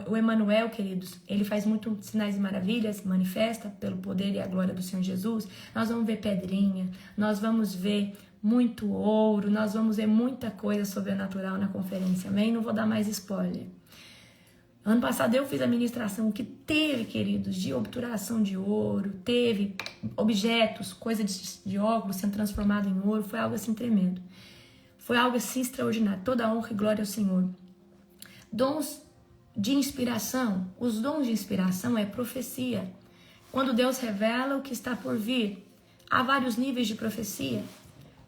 O Emmanuel, queridos, ele faz muito sinais e maravilhas, manifesta pelo poder e a glória do Senhor Jesus. Nós vamos ver pedrinha, nós vamos ver muito ouro, nós vamos ver muita coisa sobrenatural na conferência, amém? Não vou dar mais spoiler. Ano passado eu fiz a ministração que teve, queridos, de obturação de ouro, teve objetos, coisa de óculos sendo transformado em ouro, foi algo assim tremendo. Foi algo assim extraordinário, toda a honra e glória ao Senhor. Dons de inspiração, os dons de inspiração é profecia. Quando Deus revela o que está por vir, há vários níveis de profecia,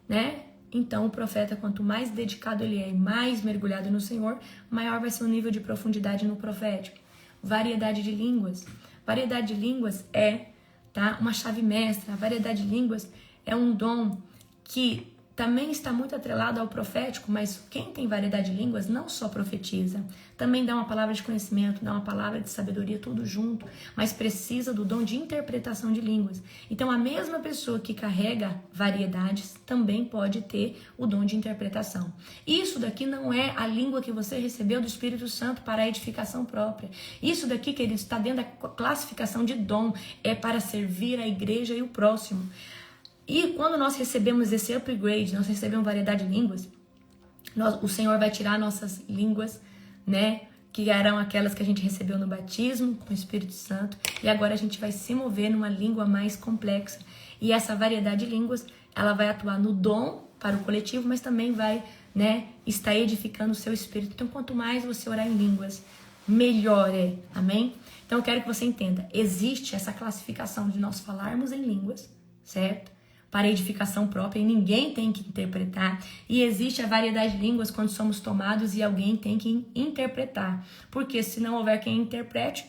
né? Então o profeta, quanto mais dedicado ele é e mais mergulhado no Senhor, maior vai ser o nível de profundidade no profético. Variedade de línguas. Variedade de línguas é, tá, uma chave mestra. A variedade de línguas é um dom que também está muito atrelado ao profético, mas quem tem variedade de línguas não só profetiza, também dá uma palavra de conhecimento, dá uma palavra de sabedoria, tudo junto, mas precisa do dom de interpretação de línguas. Então a mesma pessoa que carrega variedades também pode ter o dom de interpretação. Isso daqui não é a língua que você recebeu do Espírito Santo para a edificação própria. Isso daqui, queridos, está dentro da classificação de dom, é para servir a igreja e o próximo. E quando nós recebemos esse upgrade, nós recebemos variedade de línguas, o Senhor vai tirar nossas línguas, né? Que eram aquelas que a gente recebeu no batismo com o Espírito Santo. E agora a gente vai se mover numa língua mais complexa. E essa variedade de línguas, ela vai atuar no dom para o coletivo, mas também vai, né, estar edificando o seu espírito. Então, quanto mais você orar em línguas, melhor é. Amém? Então, eu quero que você entenda. Existe essa classificação de nós falarmos em línguas, certo? Para edificação própria, e ninguém tem que interpretar. E existe a variedade de línguas quando somos tomados e alguém tem que interpretar. Porque se não houver quem interprete,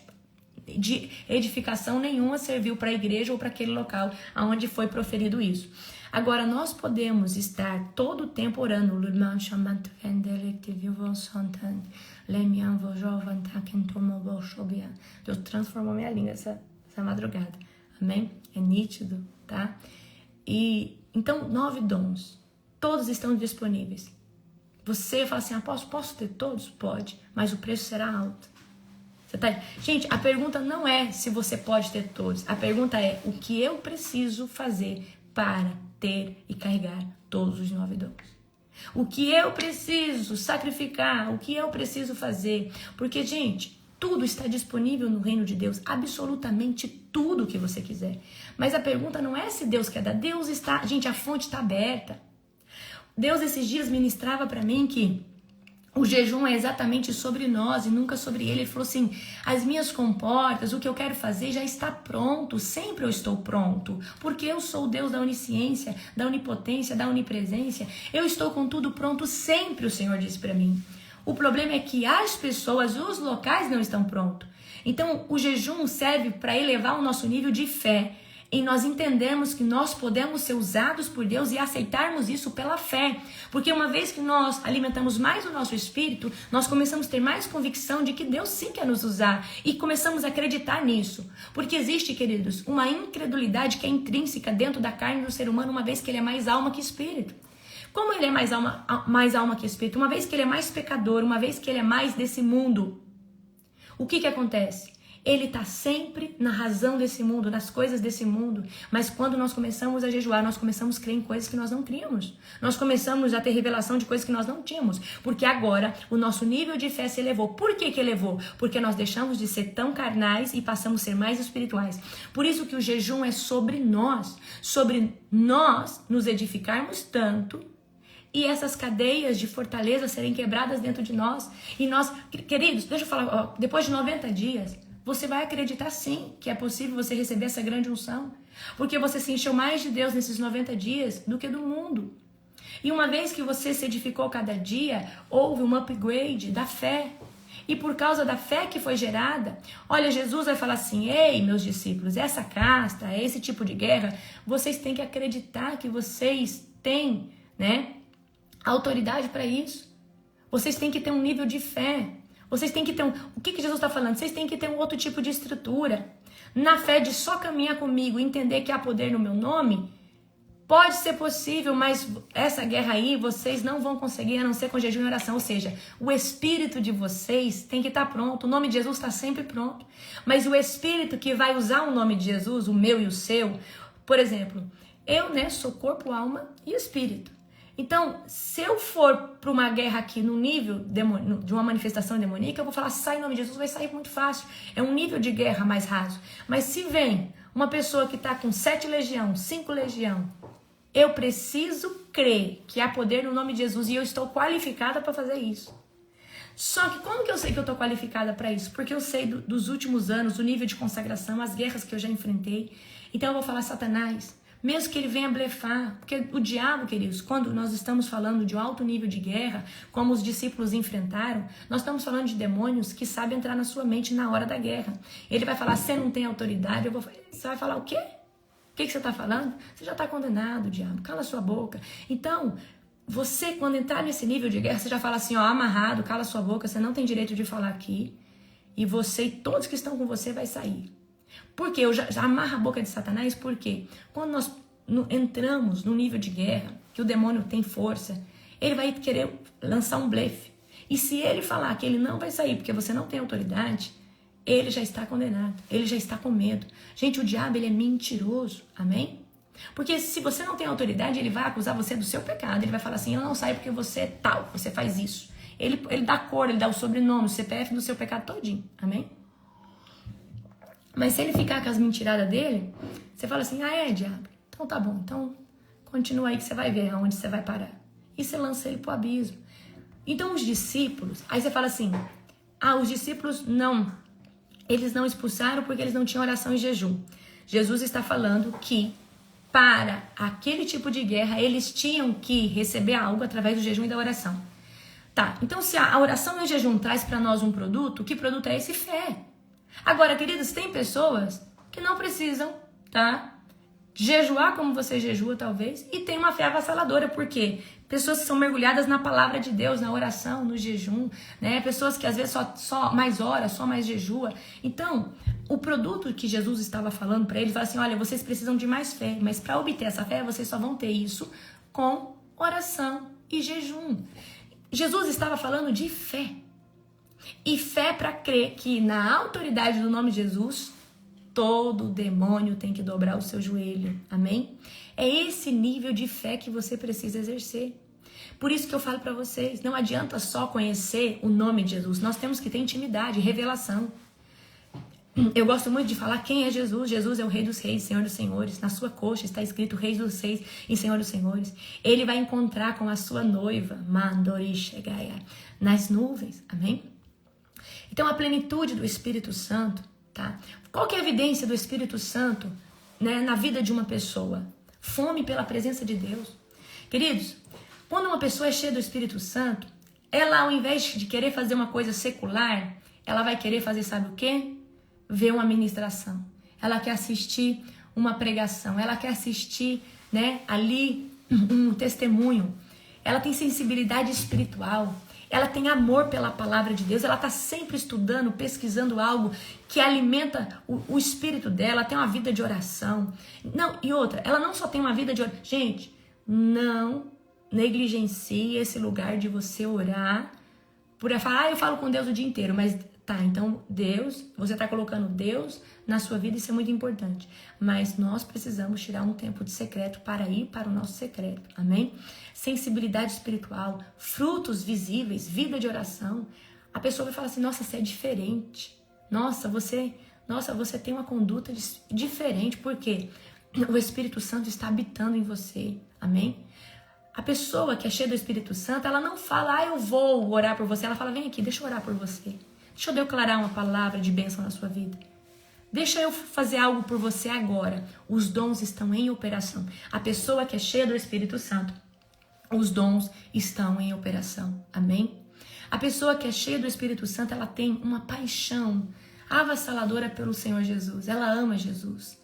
de edificação nenhuma serviu para a igreja ou para aquele local onde foi proferido isso. Agora, nós podemos estar todo o tempo orando. Deus transformou minha língua essa madrugada. Amém? É nítido, tá? E então, 9 dons, todos estão disponíveis. Você fala assim, posso ter todos? Pode, mas o preço será alto. Você tá... Gente, a pergunta não é se você pode ter todos. A pergunta é o que eu preciso fazer para ter e carregar todos os 9 dons. O que eu preciso sacrificar, o que eu preciso fazer. Porque, gente, tudo está disponível no reino de Deus, absolutamente tudo que você quiser. Mas a pergunta não é se Deus quer dar. Deus está... Gente, a fonte está aberta. Deus esses dias ministrava para mim que o jejum é exatamente sobre nós e nunca sobre ele. Ele falou assim, as minhas comportas, o que eu quero fazer já está pronto. Sempre eu estou pronto. Porque eu sou o Deus da onisciência, da onipotência, da onipresença. Eu estou com tudo pronto sempre, o Senhor disse para mim. O problema é que as pessoas, os locais não estão prontos. Então, o jejum serve para elevar o nosso nível de fé. em nós entendermos que nós podemos ser usados por Deus e aceitarmos isso pela fé. Porque uma vez que nós alimentamos mais o nosso espírito, nós começamos a ter mais convicção de que Deus sim quer nos usar e começamos a acreditar nisso. Porque existe, queridos, uma incredulidade que é intrínseca dentro da carne do ser humano, uma vez que ele é mais alma que espírito. Como ele é mais alma que espírito, uma vez que ele é mais pecador, uma vez que ele é mais desse mundo, o que acontece? Ele está sempre na razão desse mundo, nas coisas desse mundo. Mas quando nós começamos a jejuar, nós começamos a crer em coisas que nós não críamos. Nós começamos a ter revelação de coisas que nós não tínhamos. Porque agora o nosso nível de fé se elevou. Por que elevou? Porque nós deixamos de ser tão carnais e passamos a ser mais espirituais. Por isso que o jejum é sobre nós nos edificarmos tanto e essas cadeias de fortaleza serem quebradas dentro de nós. E nós, queridos, deixa eu falar, depois de 90 dias... você vai acreditar sim que é possível você receber essa grande unção. Porque você se encheu mais de Deus nesses 90 dias do que do mundo. E uma vez que você se edificou cada dia, houve um upgrade da fé. E por causa da fé que foi gerada, olha, Jesus vai falar assim: ei, meus discípulos, essa casta, esse tipo de guerra, vocês têm que acreditar que vocês têm, autoridade para isso. Vocês têm que ter um nível de fé. Vocês têm que ter o que Jesus está falando? Vocês têm que ter um outro tipo de estrutura. Na fé de só caminhar comigo e entender que há poder no meu nome, pode ser possível, mas essa guerra aí vocês não vão conseguir a não ser com jejum e oração. Ou seja, o espírito de vocês tem que estar pronto. O nome de Jesus está sempre pronto. Mas o espírito que vai usar o nome de Jesus, o meu e o seu, por exemplo, eu sou corpo, alma e espírito. Então, se eu for para uma guerra aqui no nível de uma manifestação demoníaca, eu vou falar, sai em nome de Jesus, vai sair muito fácil. É um nível de guerra mais raso. Mas se vem uma pessoa que está com 7 legião, 5 legião, eu preciso crer que há poder no nome de Jesus e eu estou qualificada para fazer isso. Só que como que eu sei que eu estou qualificada para isso? Porque eu sei dos últimos anos, o nível de consagração, as guerras que eu já enfrentei. Então eu vou falar, Satanás, mesmo que ele venha blefar, porque o diabo, queridos, quando nós estamos falando de um alto nível de guerra, como os discípulos enfrentaram, nós estamos falando de demônios que sabem entrar na sua mente na hora da guerra. Ele vai falar, você não tem autoridade, você vai falar o quê? O que você está falando? Você já está condenado, diabo, cala sua boca. Então, você quando entrar nesse nível de guerra, você já fala assim, amarrado, cala sua boca, você não tem direito de falar aqui, e você e todos que estão com você vai sair. Porque eu já amarro a boca de Satanás, porque quando nós entramos no nível de guerra, que o demônio tem força, ele vai querer lançar um blefe. E se ele falar que ele não vai sair porque você não tem autoridade, ele já está condenado, ele já está com medo. Gente, o diabo, ele é mentiroso, amém? Porque se você não tem autoridade, ele vai acusar você do seu pecado, ele vai falar assim, eu não saio porque você é tal, você faz isso. Ele dá cor, ele dá o sobrenome, o CPF do seu pecado todinho, amém? Mas se ele ficar com as mentiradas dele, você fala assim, diabo, então tá bom, então continua aí que você vai ver aonde você vai parar. E você lança ele pro abismo. Então os discípulos, aí você fala assim, os discípulos eles não expulsaram porque eles não tinham oração e jejum. Jesus está falando que para aquele tipo de guerra, eles tinham que receber algo através do jejum e da oração. Tá, então se a oração e o jejum traz para nós um produto, que produto é esse? Fé. Agora, queridos, tem pessoas que não precisam, jejuar como você jejua, talvez, e tem uma fé avassaladora. Por quê? Pessoas que são mergulhadas na palavra de Deus, na oração, no jejum, Pessoas que às vezes só mais ora, só mais jejua. Então, o produto que Jesus estava falando para eles, fala assim, olha, vocês precisam de mais fé, mas para obter essa fé, vocês só vão ter isso com oração e jejum. Jesus estava falando de fé. E fé para crer que na autoridade do nome de Jesus, todo demônio tem que dobrar o seu joelho. Amém? É esse nível de fé que você precisa exercer. Por isso que eu falo para vocês, não adianta só conhecer o nome de Jesus. Nós temos que ter intimidade, revelação. Eu gosto muito de falar quem é Jesus. Jesus é o Rei dos Reis, Senhor dos Senhores. Na sua coxa está escrito Rei dos Reis e Senhor dos Senhores. Ele vai encontrar com a sua noiva, Mandorishegaya, nas nuvens. Amém? Então, a plenitude do Espírito Santo, Qual que é a evidência do Espírito Santo, na vida de uma pessoa? Fome pela presença de Deus. Queridos, quando uma pessoa é cheia do Espírito Santo, ela, ao invés de querer fazer uma coisa secular, ela vai querer fazer, sabe o quê? Ver uma ministração. Ela quer assistir uma pregação, ela quer assistir, né, ali um testemunho. Ela tem sensibilidade espiritual, ela tem amor pela palavra de Deus, ela está sempre estudando, pesquisando algo que alimenta o espírito dela, ela tem uma vida de oração. Não, e outra, ela não só tem uma vida de oração. Gente, não negligencie esse lugar de você orar por falar, eu falo com Deus o dia inteiro, mas tá, então Deus, você está colocando Deus na sua vida, isso é muito importante. Mas nós precisamos tirar um tempo de secreto para ir para o nosso secreto, amém? Sensibilidade espiritual, frutos visíveis, vida de oração. A pessoa vai falar assim, nossa, você é diferente. Nossa, você tem uma conduta diferente, porque o Espírito Santo está habitando em você, amém? A pessoa que é cheia do Espírito Santo, ela não fala, eu vou orar por você. Ela fala, vem aqui, deixa eu orar por você. Deixa eu declarar uma palavra de bênção na sua vida. Deixa eu fazer algo por você agora. Os dons estão em operação. A pessoa que é cheia do Espírito Santo, os dons estão em operação. Amém? A pessoa que é cheia do Espírito Santo, ela tem uma paixão avassaladora pelo Senhor Jesus. Ela ama Jesus.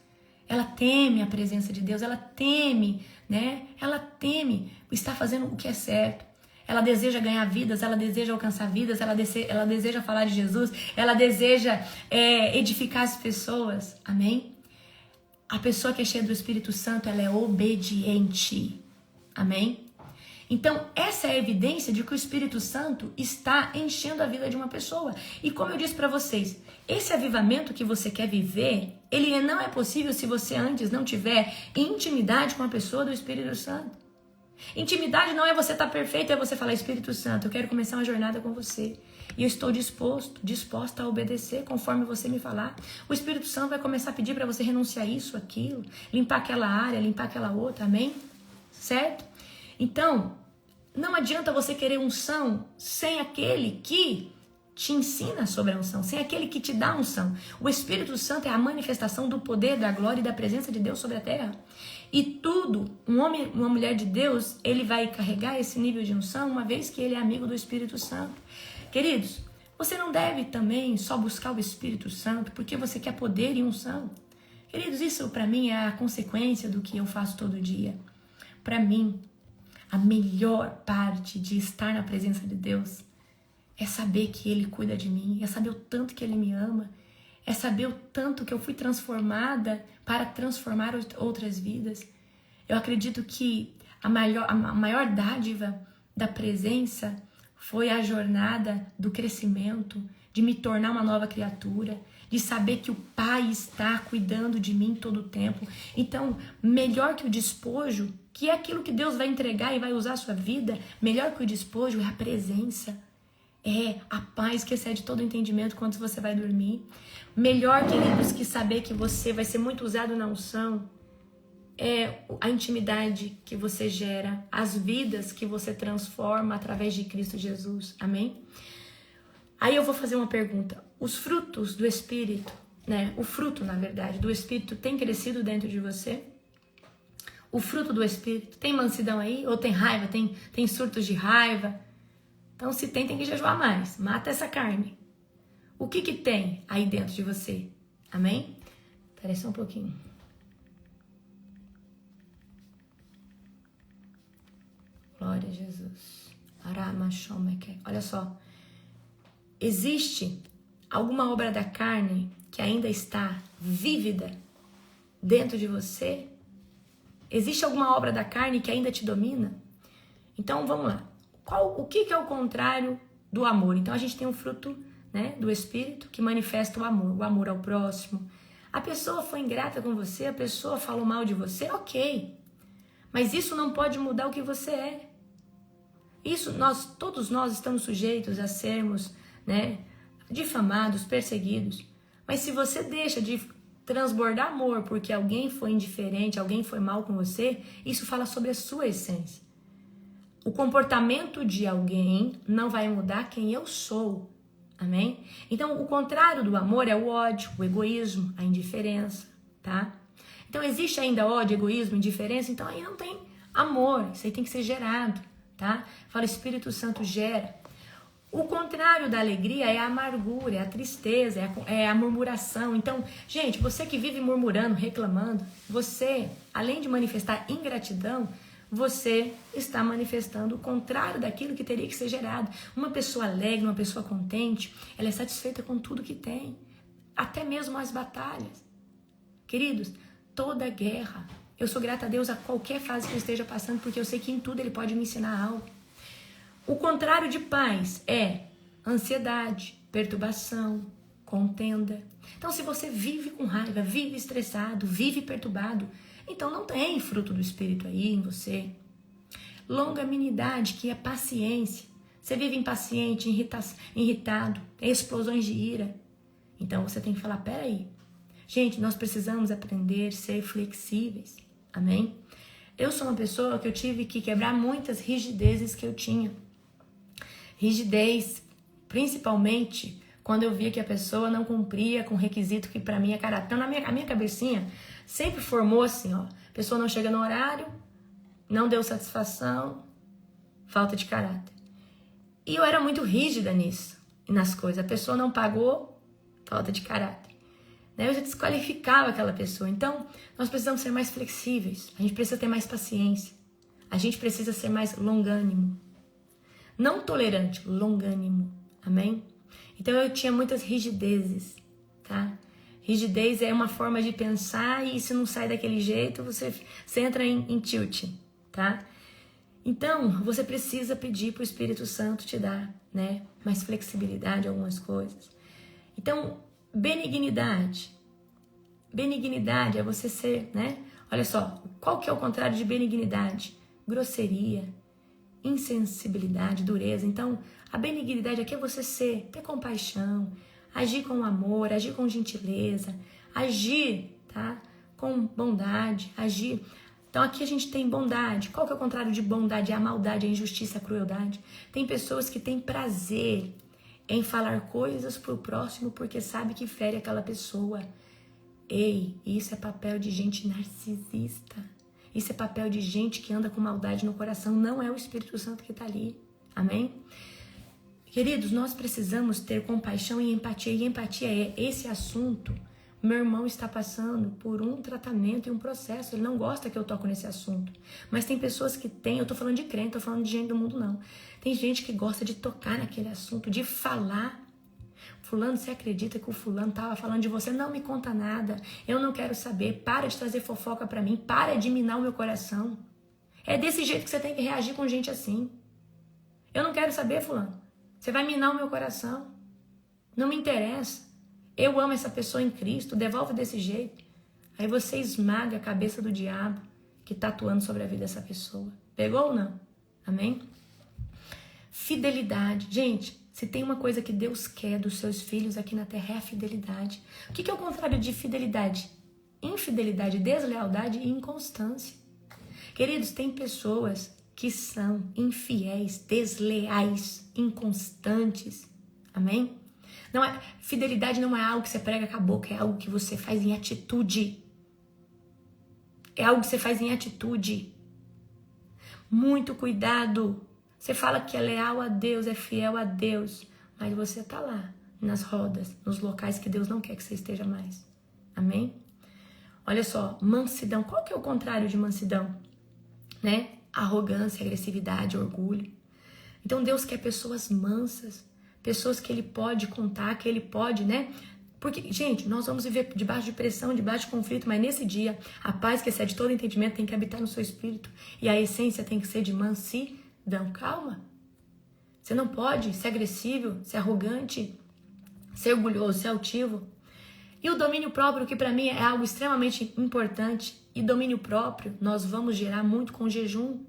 Ela teme a presença de Deus. Ela teme, né? Ela teme estar fazendo o que é certo. Ela deseja ganhar vidas, ela deseja alcançar vidas, ela deseja falar de Jesus, ela deseja edificar as pessoas, amém? A pessoa que é cheia do Espírito Santo, ela é obediente, amém? Então, essa é a evidência de que o Espírito Santo está enchendo a vida de uma pessoa. E como eu disse para vocês, esse avivamento que você quer viver, ele não é possível se você antes não tiver intimidade com a pessoa do Espírito Santo. Intimidade não é você estar perfeito, é você falar, Espírito Santo, eu quero começar uma jornada com você. E eu estou disposta a obedecer conforme você me falar. O Espírito Santo vai começar a pedir para você renunciar isso, aquilo, limpar aquela área, limpar aquela outra, amém? Certo? Então, não adianta você querer unção sem aquele que te ensina sobre a unção, sem aquele que te dá a unção. O Espírito Santo é a manifestação do poder, da glória e da presença de Deus sobre a terra. E tudo, um homem, uma mulher de Deus, ele vai carregar esse nível de unção uma vez que ele é amigo do Espírito Santo. Queridos, você não deve também só buscar o Espírito Santo porque você quer poder e unção. Queridos, isso para mim é a consequência do que eu faço todo dia. Para mim, a melhor parte de estar na presença de Deus é saber que Ele cuida de mim, é saber o tanto que Ele me ama, é saber o tanto que eu fui transformada para transformar outras vidas. Eu acredito que a maior dádiva da presença foi a jornada do crescimento, de me tornar uma nova criatura, de saber que o Pai está cuidando de mim todo o tempo. Então, melhor que o despojo, que é aquilo que Deus vai entregar e vai usar a sua vida, melhor que o despojo é a presença. É a paz que excede todo entendimento quando você vai dormir. Melhor, queridos, que saber que você vai ser muito usado na unção é a intimidade que você gera, as vidas que você transforma através de Cristo Jesus. Amém? Aí eu vou fazer uma pergunta. Os frutos do Espírito, né? O fruto, na verdade, do Espírito tem crescido dentro de você? O fruto do Espírito tem mansidão aí? Ou tem raiva? Tem surtos de raiva? Então, se tem que jejuar mais. Mata essa carne. O que tem aí dentro de você? Amém? Espera só um pouquinho. Glória a Jesus. Olha só. Existe alguma obra da carne que ainda está vívida dentro de você? Existe alguma obra da carne que ainda te domina? Então, vamos lá. O que é o contrário do amor? Então, a gente tem um fruto, né, do Espírito que manifesta o amor ao próximo. A pessoa foi ingrata com você, a pessoa falou mal de você, ok. Mas isso não pode mudar o que você é. Todos nós estamos sujeitos a sermos, né, difamados, perseguidos. Mas se você deixa de transbordar amor porque alguém foi indiferente, alguém foi mal com você, isso fala sobre a sua essência. O comportamento de alguém não vai mudar quem eu sou. Amém? Então, o contrário do amor é o ódio, o egoísmo, a indiferença, tá? Então, existe ainda ódio, egoísmo, indiferença, então aí não tem amor, isso aí tem que ser gerado, tá? Fala, Espírito Santo gera. O contrário da alegria é a amargura, é a tristeza, é a murmuração. Então, gente, você que vive murmurando, reclamando, você, além de manifestar ingratidão, você está manifestando o contrário daquilo que teria que ser gerado. Uma pessoa alegre, uma pessoa contente, ela é satisfeita com tudo que tem, até mesmo as batalhas. Queridos, toda guerra, eu sou grata a Deus a qualquer fase que eu esteja passando, porque eu sei que em tudo Ele pode me ensinar algo. O contrário de paz é ansiedade, perturbação, contenda. Então, se você vive com raiva, vive estressado, vive perturbado, então não tem fruto do Espírito aí em você. Longanimidade, que é paciência. Você vive impaciente, irritado, tem explosões de ira. Então você tem que falar, peraí. Gente, nós precisamos aprender a ser flexíveis. Amém? Eu sou uma pessoa que eu tive que quebrar muitas rigidezes que eu tinha. Rigidez, principalmente quando eu via que a pessoa não cumpria com o requisito que pra mim é caráter. Então, a minha cabecinha sempre formou assim, ó. A pessoa não chega no horário, não deu satisfação, falta de caráter. E eu era muito rígida nisso, nas coisas. A pessoa não pagou, falta de caráter. Eu já desqualificava aquela pessoa. Então, nós precisamos ser mais flexíveis. A gente precisa ter mais paciência. A gente precisa ser mais longânimo. Não tolerante, longânimo. Amém? Então, eu tinha muitas rigidezes, tá? Rigidez é uma forma de pensar e se não sai daquele jeito, você entra em tilt, tá? Então, você precisa pedir para o Espírito Santo te dar, né? Mais flexibilidade em algumas coisas. Então, benignidade. Benignidade é você ser, né? Olha só, qual que é o contrário de benignidade? Grosseria, insensibilidade, dureza. Então, a benignidade aqui é você ter compaixão, agir com amor, agir com gentileza, agir, tá? Com bondade, agir. Então, aqui a gente tem bondade. Qual que é o contrário de bondade? É a maldade, a injustiça, a crueldade. Tem pessoas que têm prazer em falar coisas pro próximo porque sabe que fere aquela pessoa. Ei, isso é papel de gente narcisista. Isso é papel de gente que anda com maldade no coração. Não é o Espírito Santo que está ali. Amém? Queridos, nós precisamos ter compaixão e empatia. E empatia é esse assunto. Meu irmão está passando por um tratamento e um processo. Ele não gosta que eu toco nesse assunto. Mas tem pessoas que têm, eu estou falando de crente, estou falando de gente do mundo não. Tem gente que gosta de tocar naquele assunto, de falar. Fulano, você acredita que o fulano estava falando de você? Não me conta nada. Eu não quero saber. Para de trazer fofoca para mim. Para de minar o meu coração. É desse jeito que você tem que reagir com gente assim. Eu não quero saber, fulano. Você vai minar o meu coração. Não me interessa. Eu amo essa pessoa em Cristo. Devolve desse jeito. Aí você esmaga a cabeça do diabo que está atuando sobre a vida dessa pessoa. Pegou ou não? Amém? Fidelidade. Gente, se tem uma coisa que Deus quer dos seus filhos aqui na terra é a fidelidade. O que é o contrário de fidelidade? Infidelidade, deslealdade e inconstância. Queridos, tem pessoas que são infiéis, desleais, inconstantes. Amém? Não é, fidelidade não é algo que você prega com a boca, é algo que você faz em atitude. É algo que você faz em atitude. Muito cuidado. Você fala que é leal a Deus, é fiel a Deus, mas você tá lá, nas rodas, nos locais que Deus não quer que você esteja mais. Amém? Olha só, mansidão. Qual que é o contrário de mansidão? Né? Arrogância, agressividade, orgulho. Então Deus quer pessoas mansas, pessoas que Ele pode contar, que Ele pode, né? Porque, gente, nós vamos viver debaixo de pressão, debaixo de conflito, mas nesse dia, a paz que excede todo entendimento tem que habitar no seu espírito. E a essência tem que ser de mansidão. Calma. Você não pode ser agressivo, ser arrogante, ser orgulhoso, ser altivo. E o domínio próprio, que para mim é algo extremamente importante. E domínio próprio nós vamos gerar muito com o jejum.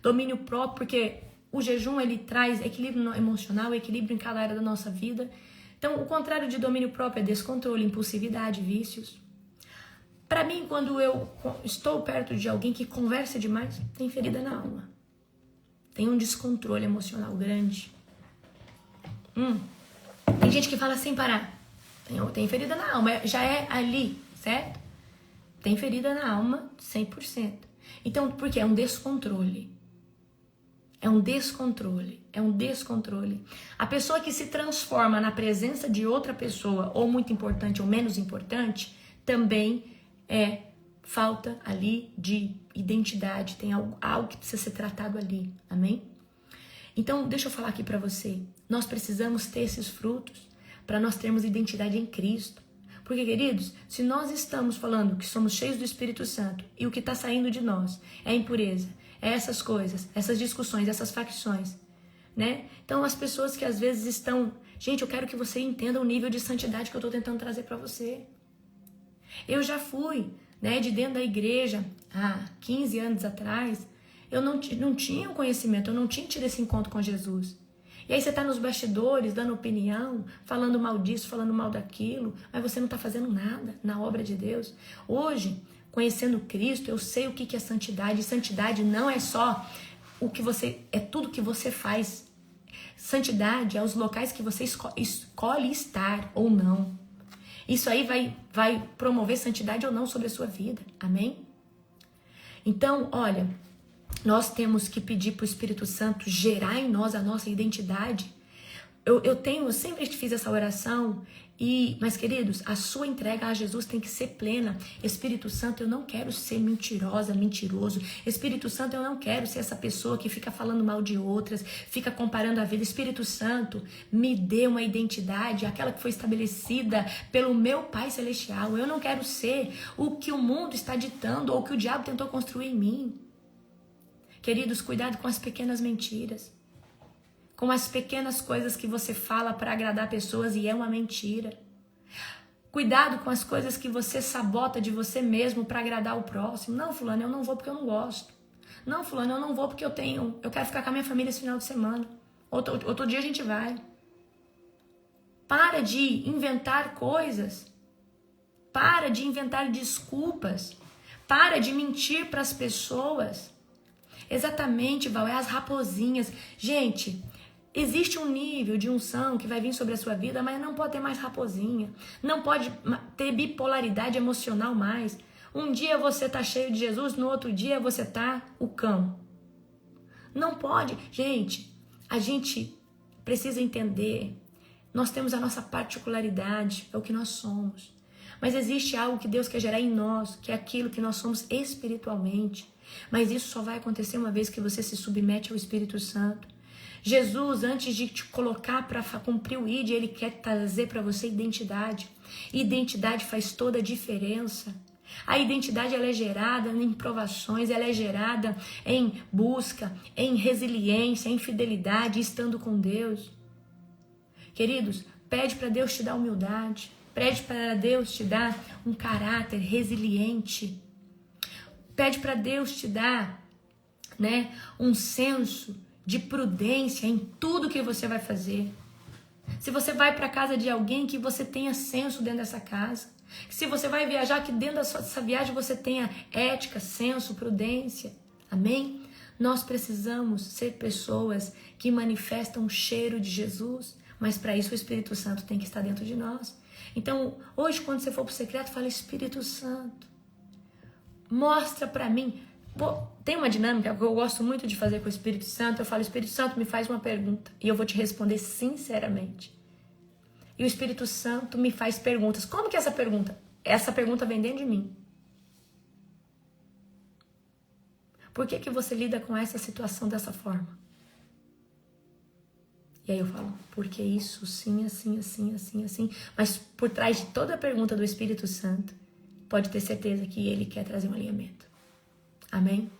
Domínio próprio, porque o jejum ele traz equilíbrio emocional, equilíbrio em cada área da nossa vida. Então, o contrário de domínio próprio é descontrole, impulsividade, vícios. Para mim, quando eu estou perto de alguém que conversa demais, tem ferida na alma. Tem um descontrole emocional grande. Tem gente que fala sem parar. Tem ferida na alma, já é ali, certo? Tem ferida na alma 100%. Então, por quê? É um descontrole. É um descontrole, é um descontrole. A pessoa que se transforma na presença de outra pessoa, ou muito importante ou menos importante, também é falta ali de identidade, tem algo que precisa ser tratado ali, amém? Então, deixa eu falar aqui pra você, nós precisamos ter esses frutos para nós termos identidade em Cristo. Porque, queridos, se nós estamos falando que somos cheios do Espírito Santo e o que está saindo de nós é impureza, é essas coisas, essas discussões, essas facções, né? Então, as pessoas que às vezes estão... Gente, eu quero que você entenda o nível de santidade que eu estou tentando trazer para você. Eu já fui, né, de dentro da igreja, há 15 anos atrás, eu não tinha o conhecimento, eu não tinha tido esse encontro com Jesus. E aí você está nos bastidores, dando opinião, falando mal disso, falando mal daquilo, mas você não está fazendo nada na obra de Deus. Hoje, conhecendo Cristo, eu sei o que é santidade. E santidade não é só o que você... é tudo que você faz. Santidade é os locais que você escolhe estar ou não. Isso aí vai promover santidade ou não sobre a sua vida. Amém? Então, olha... Nós temos que pedir para o Espírito Santo gerar em nós a nossa identidade. Eu sempre fiz essa oração, mas queridos, a sua entrega a Jesus tem que ser plena. Espírito Santo, eu não quero ser mentirosa, mentiroso. Espírito Santo, eu não quero ser essa pessoa que fica falando mal de outras, fica comparando a vida. Espírito Santo, me dê uma identidade, aquela que foi estabelecida pelo meu Pai Celestial. Eu não quero ser o que o mundo está ditando ou o que o diabo tentou construir em mim. Queridos, cuidado com as pequenas mentiras, com as pequenas coisas que você fala para agradar pessoas e é uma mentira. Cuidado com as coisas que você sabota de você mesmo para agradar o próximo. Não, fulano, eu não vou porque eu não gosto. Não, fulano, eu não vou porque eu quero ficar com a minha família esse final de semana. Outro dia a gente vai. Para de inventar coisas. Para de inventar desculpas. Para de mentir para as pessoas. Exatamente, Val, é as raposinhas. Gente, existe um nível de unção que vai vir sobre a sua vida, mas não pode ter mais raposinha. Não pode ter bipolaridade emocional mais. Um dia você tá cheio de Jesus, no outro dia você tá o cão. Não pode. Gente, a gente precisa entender. Nós temos a nossa particularidade, é o que nós somos. Mas existe algo que Deus quer gerar em nós, que é aquilo que nós somos espiritualmente. Mas isso só vai acontecer uma vez que você se submete ao Espírito Santo. Jesus, antes de te colocar para cumprir o ID, Ele quer trazer para você identidade. Identidade faz toda a diferença. A identidade ela é gerada em provações, ela é gerada em busca, em resiliência, em fidelidade, estando com Deus. Queridos, pede para Deus te dar humildade. Pede para Deus te dar um caráter resiliente. Pede para Deus te dar, né, um senso de prudência em tudo que você vai fazer. Se você vai para a casa de alguém, que você tenha senso dentro dessa casa. Se você vai viajar, que dentro dessa viagem você tenha ética, senso, prudência. Amém? Nós precisamos ser pessoas que manifestam o cheiro de Jesus, mas para isso o Espírito Santo tem que estar dentro de nós. Então, hoje quando você for para o secreto, fala: Espírito Santo, mostra pra mim. Pô, tem uma dinâmica que eu gosto muito de fazer com o Espírito Santo. Eu falo: Espírito Santo, me faz uma pergunta e eu vou te responder sinceramente. E o Espírito Santo me faz perguntas. Como que é essa pergunta? Essa pergunta vem dentro de mim. Por que você lida com essa situação dessa forma? E aí eu falo: porque isso, sim, assim, assim, assim, assim. Mas por trás de toda a pergunta do Espírito Santo, pode ter certeza que Ele quer trazer um alinhamento. Amém?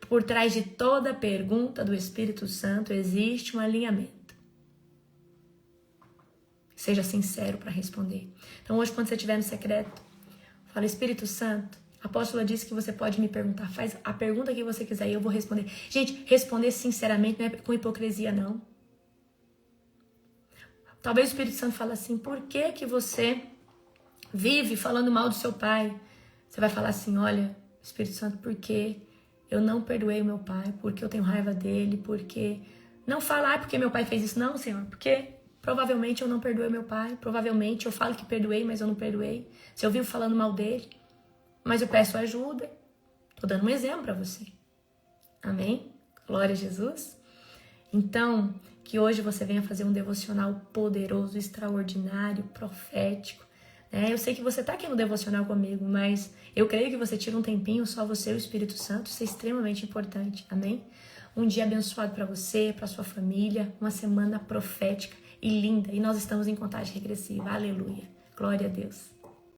Por trás de toda pergunta do Espírito Santo existe um alinhamento. Seja sincero para responder. Então hoje, quando você estiver no secreto, fala: Espírito Santo, a apóstola disse que você pode me perguntar. Faz a pergunta que você quiser e eu vou responder. Gente, responder sinceramente não é com hipocrisia, não. Talvez o Espírito Santo fale assim: por que você vive falando mal do seu pai? Você vai falar assim: olha, Espírito Santo, porque eu não perdoei o meu pai, porque eu tenho raiva dele, porque... Não falar porque meu pai fez isso, não, Senhor, porque provavelmente eu não perdoei meu pai, provavelmente eu falo que perdoei, mas eu não perdoei. Se eu vivo falando mal dele, mas eu peço ajuda. Tô dando um exemplo para você. Amém? Glória a Jesus. Então, que hoje você venha fazer um devocional poderoso, extraordinário, profético. Eu sei que você está aqui no devocional comigo, mas eu creio que você tira um tempinho, só você e o Espírito Santo. Isso é extremamente importante. Amém? Um dia abençoado para você, para sua família, uma semana profética e linda. E nós estamos em contagem regressiva. Aleluia. Glória a Deus.